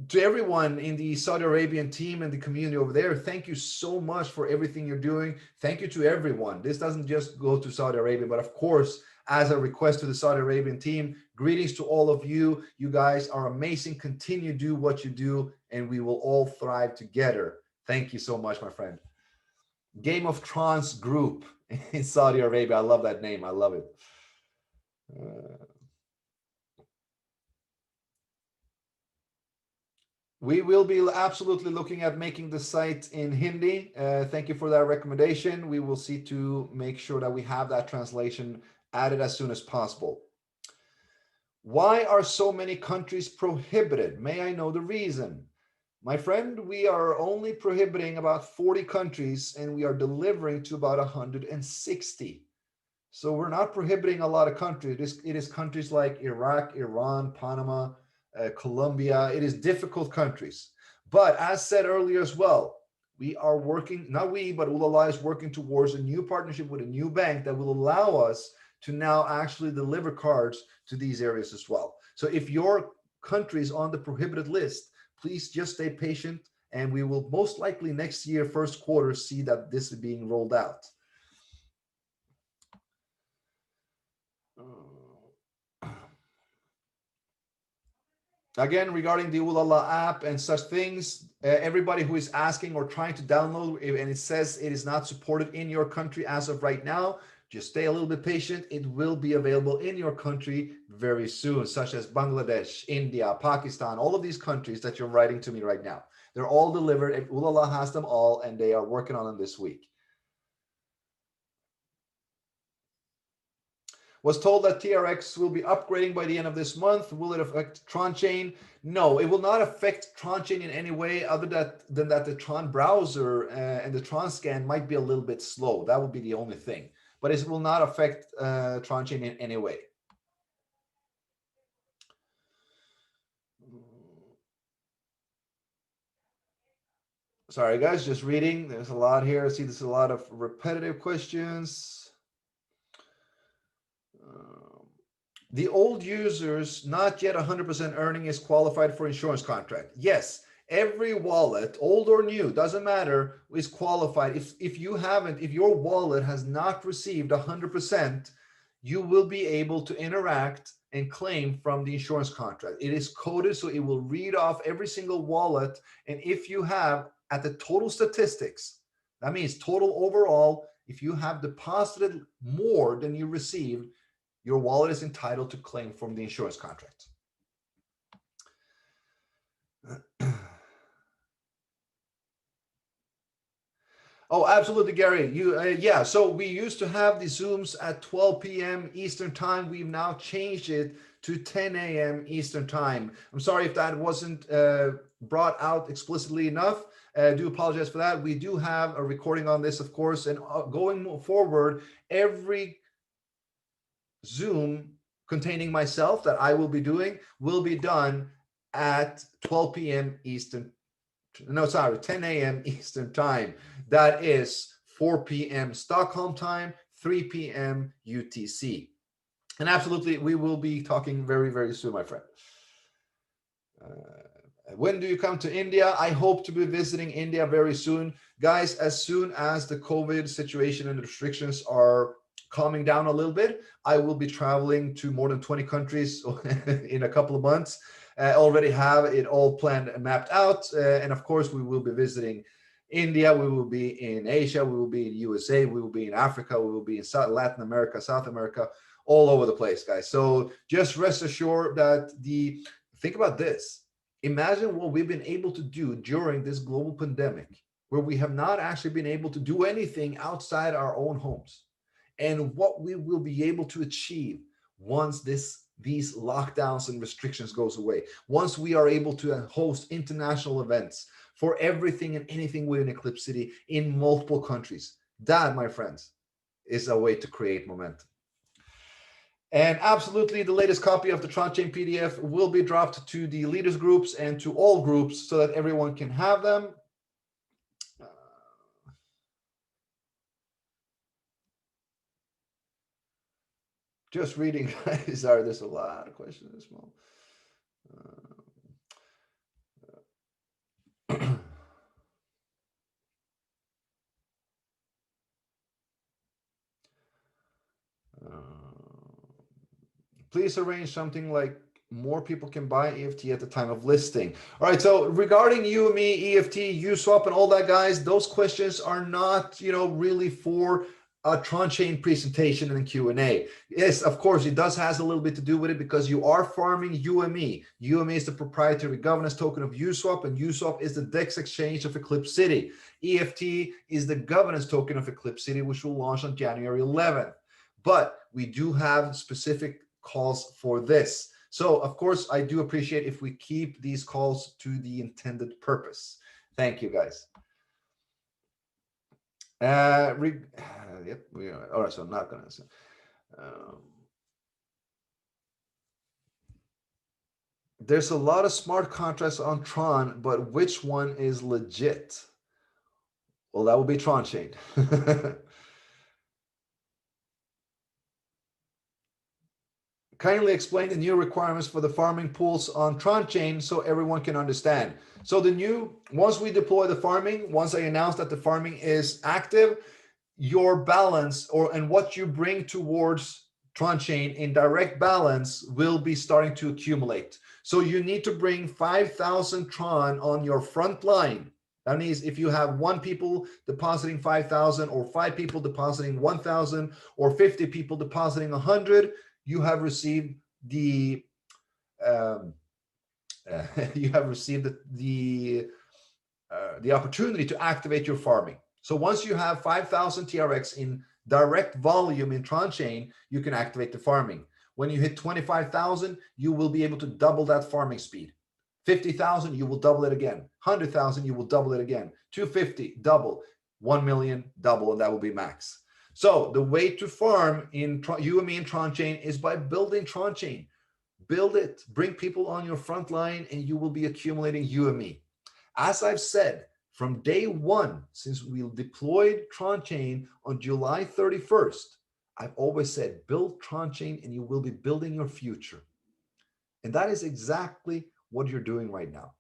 to everyone in the Saudi Arabian team and the community over there, thank you so much for everything you're doing. Thank you to everyone. This doesn't just go to Saudi Arabia, but of course, as a request to the Saudi Arabian team, greetings to all of you. You guys are amazing. Continue to do what you do, and we will all thrive together. Thank you so much, my friend. Game of Thrones group in Saudi Arabia. I love that name. I love it. We will be absolutely looking at making the site in Hindi. Thank you for that recommendation. We will see to make sure that we have that translation added as soon as possible. Why are so many countries prohibited? May I know the reason? My friend, we are only prohibiting about 40 countries and we are delivering to about 160. So we're not prohibiting a lot of countries. It is countries like Iraq, Iran, Panama, Colombia. It is difficult countries. But as said earlier as well, we are working, not we, but Ulala is working towards a new partnership with a new bank that will allow us to now actually deliver cards to these areas as well. So if your country is on the prohibited list, please just stay patient, and we will most likely next year, first quarter, see that this is being rolled out. Again, regarding the Ulala app and such things, everybody who is asking or trying to download and it says it is not supported in your country as of right now, just stay a little bit patient. It will be available in your country very soon, such as Bangladesh, India, Pakistan, all of these countries that you're writing to me right now. They're all delivered, and Ulala has them all, and they are working on them this week. Was told that TRX will be upgrading by the end of this month. Will it affect Tron Chain? No, it will not affect Tron Chain in any way other than that the Tron browser and the Tron scan might be a little bit slow. That would be the only thing. But it will not affect Tron Chain in any way. Sorry, guys, just reading. There's a lot here. I see there's a lot of repetitive questions. The old users not yet 100% earning is qualified for insurance contract. Yes, every wallet, old or new, doesn't matter, is qualified. If you haven't, if your wallet has not received 100%, you will be able to interact and claim from the insurance contract. It is coded, so it will read off every single wallet. And if you have at the total statistics, that means total overall, if you have deposited more than you received, your wallet is entitled to claim from the insurance contract. Oh, absolutely, Gary. Yeah. So we used to have the Zooms at 12 p.m. Eastern time. We've now changed it to 10 a.m. Eastern time. I'm sorry if that wasn't brought out explicitly enough. I do apologize for that. We do have a recording on this, of course, and going forward, every Zoom containing myself that I will be doing will be done at 12 p.m. Eastern. No, sorry, 10 a.m. Eastern time. That is 4 p.m. Stockholm time, 3 p.m. UTC. And absolutely, we will be talking very, very soon, my friend. When do you come to India? I hope to be visiting India very soon. Guys, as soon as the COVID situation and the restrictions are calming down a little bit, I will be traveling to more than 20 countries in a couple of months. Already have it all planned and mapped out. And of course, we will be visiting India. We will be in Asia. We will be in USA. We will be in Africa. We will be in Latin America, South America, all over the place, guys. So just rest assured that think about this. Imagine what we've been able to do during this global pandemic, where we have not actually been able to do anything outside our own homes, and what we will be able to achieve once these lockdowns and restrictions goes away, once we are able to host international events for everything and anything within Eclipse City in multiple countries. That, my friends, is a way to create momentum. And absolutely, the latest copy of the Tron Chain PDF will be dropped to the leaders groups and to all groups so that everyone can have them. Just reading, guys. Sorry, there's a lot of questions as well. Please arrange something like more people can buy EFT at the time of listing. All right, so regarding UME, EFT, USwap, and all that, guys, those questions are not, really for a Tron Chain presentation and Q&A. Yes, of course, it does has a little bit to do with it because you are farming UME. UME is the proprietary governance token of USwap, and USwap is the DEX exchange of Eclipse City. EFT is the governance token of Eclipse City, which will launch on January 11th. But we do have specific calls for this. So, of course, I do appreciate if we keep these calls to the intended purpose. Thank you, guys. Yep. All right. So I'm not going to. Um, there's a lot of smart contracts on Tron, but which one is legit? Well, that would be Tron Chain. Kindly explain the new requirements for the farming pools on Tron Chain so everyone can understand. So the new, once we deploy the farming, once I announce that the farming is active, your balance and what you bring towards Tron Chain in direct balance will be starting to accumulate. So you need to bring 5,000 Tron on your front line. That means if you have 1 people depositing 5,000 or 5 people depositing 1,000 or 50 people depositing 100, you have received the um, you have received the opportunity to activate your farming. So once you have 5,000 TRX in direct volume in Tron Chain, you can activate the farming. When you hit 25,000, you will be able to double that farming speed. 50,000, you will double it again. 100,000, you will double it again. 250, double. 1 million, double, and that will be max. So the way to farm in UME and Tron Chain is by building Tron Chain. Build it, bring people on your front line, and you will be accumulating UME. As I've said, from day one, since we deployed Tron Chain on July 31st, I've always said, build Tron Chain and you will be building your future. And that is exactly what you're doing right now.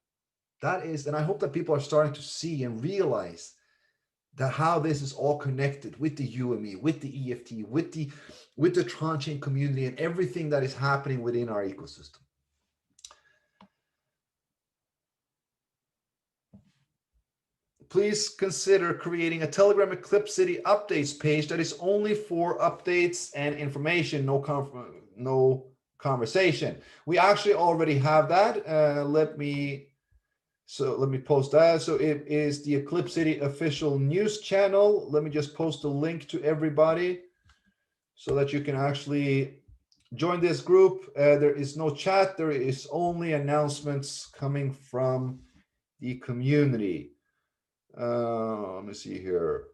That is, and I hope that people are starting to see and realize that how this is all connected with the UME, with the EFT, with the Tron Chain community and everything that is happening within our ecosystem. Please consider creating a Telegram Eclipse City updates page that is only for updates and information, no conversation. We actually already have that. Let me post that. So it is the Eclipse City official news channel. Let me just post a link to everybody so that you can actually join this group. There is no chat. There is only announcements coming from the community. Let me see here.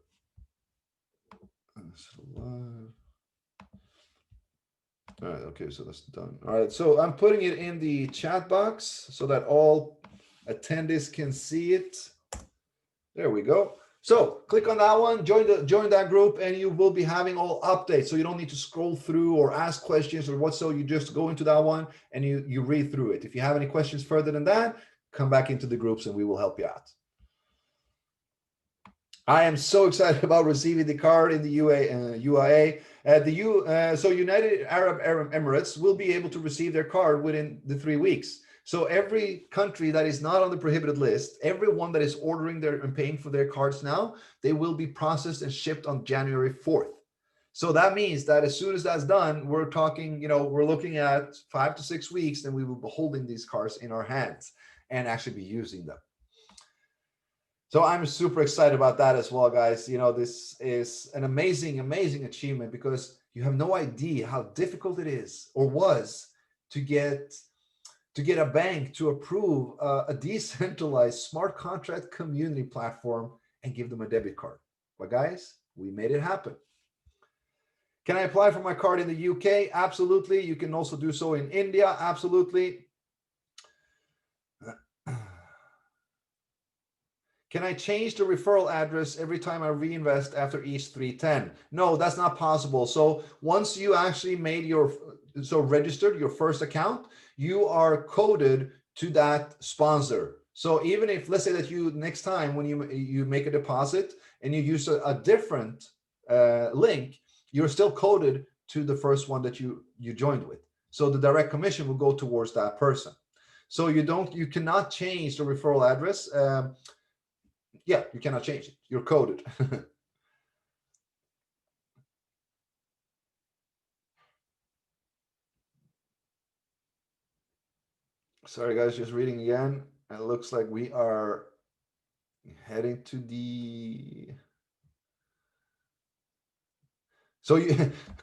All right, okay, so that's done. All right, so I'm putting it in the chat box so that all attendees can see it. There we go. So click on that one, join that group, and you will be having all updates. So you don't need to scroll through or ask questions or what. So you just go into that one and you read through it. If you have any questions further than that, come back into the groups and we will help you out. I am so excited about receiving the card in the UAE. So United Arab Emirates will be able to receive their card within the 3 weeks. So every country that is not on the prohibited list, everyone that is ordering and paying for their cards now, they will be processed and shipped on January 4th. So that means that as soon as that's done, we're talking, we're looking at 5 to 6 weeks, and we will be holding these cards in our hands and actually be using them. So I'm super excited about that as well, guys. This is an amazing, amazing achievement because you have no idea how difficult it is or was to get a bank to approve a decentralized smart contract community platform and give them a debit card. But guys, we made it happen. Can I apply for my card in the UK? Absolutely. You can also do so in India. Absolutely. Can I change the referral address every time I reinvest after each 310? No, that's not possible. So once you actually registered your first account, you are coded to that sponsor. So even if, let's say that you next time when you make a deposit and you use a different link, you're still coded to the first one that you joined with. So the direct commission will go towards that person. So you cannot change the referral address. Yeah, you cannot change it. You're coded. Sorry, guys, just reading again. It looks like we are heading to the...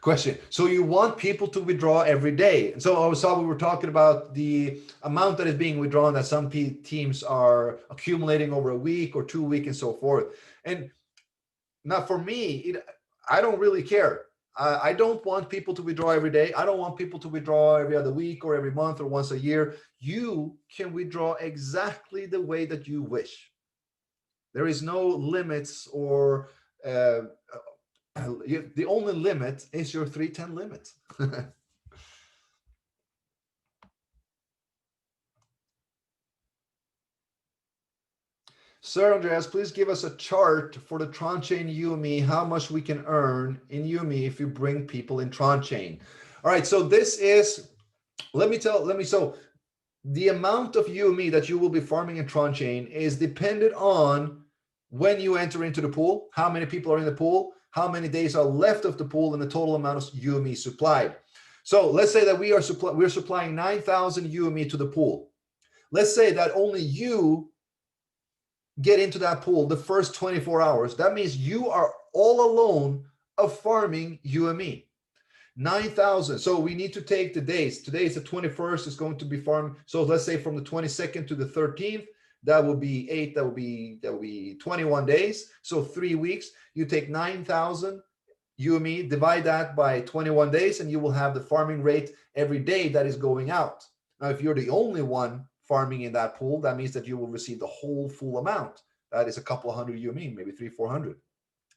question. So you want people to withdraw every day. And so I saw we were talking about the amount that is being withdrawn that some teams are accumulating over a week or 2 weeks and so forth. And now for me, I don't really care. I don't want people to withdraw every day. I don't want people to withdraw every other week or every month or once a year. You can withdraw exactly the way that you wish. There is no limits or the only limit is your 310 limit. Sir Andreas, please give us a chart for the Tron Chain UME, how much we can earn in UME if you bring people in Tron Chain. All right, so this is, so the amount of UME that you will be farming in Tron Chain is dependent on when you enter into the pool, how many people are in the pool, how many days are left of the pool, and the total amount of UME supplied. So let's say that we're supplying 9,000 UME to the pool. Let's say that only you get into that pool the first 24 hours. That means you are all alone of farming UME. 9,000. So we need to take the days. Today is the 21st. It's going to be farmed. So let's say from the 22nd to the 13th, that will be 8. That will be 21 days. So 3 weeks. You take 9,000 UME, divide that by 21 days, and you will have the farming rate every day that is going out. Now, if you're the only one farming in that pool, that means that you will receive the whole full amount. That is a couple of hundred UME, maybe 300-400.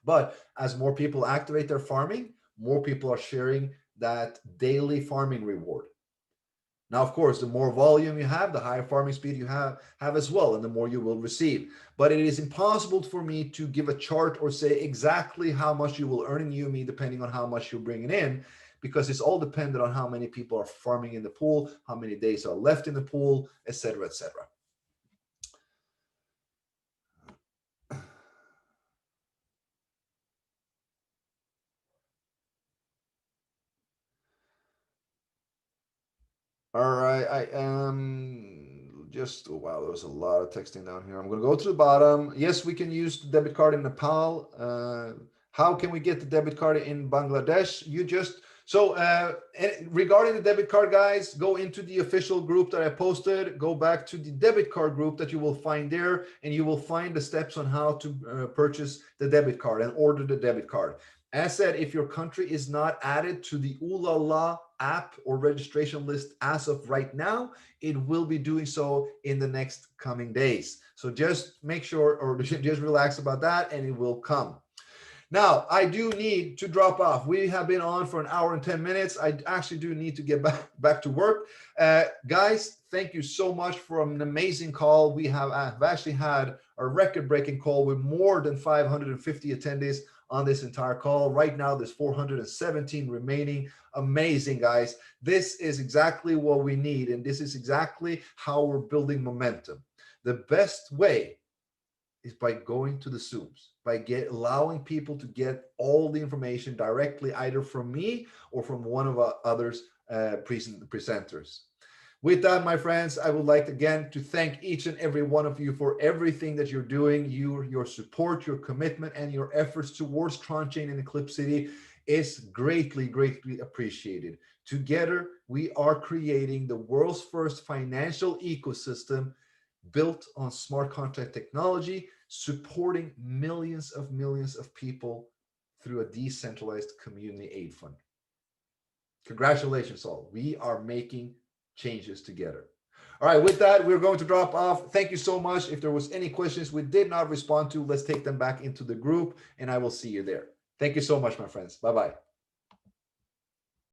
But as more people activate their farming, more people are sharing that daily farming reward. Now, of course, the more volume you have, the higher farming speed you have as well, and the more you will receive. But it is impossible for me to give a chart or say exactly how much you will earn in UME depending on how much you're bringing in, because it's all dependent on how many people are farming in the pool, how many days are left in the pool, etc., etc. All right, I am just, oh, wow, there's a lot of texting down here. I'm going to go to the bottom. Yes, we can use the debit card in Nepal. How can we get the debit card in Bangladesh? Regarding the debit card, guys, go into the official group that I posted. Go back to the debit card group that you will find there, and you will find the steps on how to purchase the debit card and order the debit card. As said, if your country is not added to the Ulala app or registration list as of right now, it will be doing so in the next coming days. So just make sure, or just relax about that, and it will come. Now, I do need to drop off. We have been on for 1 hour and 10 minutes. I actually do need to get back to work. Guys, thank you so much for an amazing call. We have actually had a record-breaking call with more than 550 attendees on this entire call. Right now, there's 417 remaining. Amazing, guys. This is exactly what we need, and this is exactly how we're building momentum. The best way is by going to the Zooms, by allowing people to get all the information directly, either from me or from one of our others presenters. With that, my friends, I would like again to thank each and every one of you for everything that you're doing. Your support, your commitment, and your efforts towards Tron Chain in Eclipse City is greatly, greatly appreciated. Together, we are creating the world's first financial ecosystem built on smart contract technology, supporting millions of people through a decentralized community aid fund. Congratulations all. We are making changes together. All right, with that, we're going to drop off. Thank you so much. If there was any questions we did not respond to, let's take them back into the group, and I will see you there. Thank you so much, my friends. Bye-bye.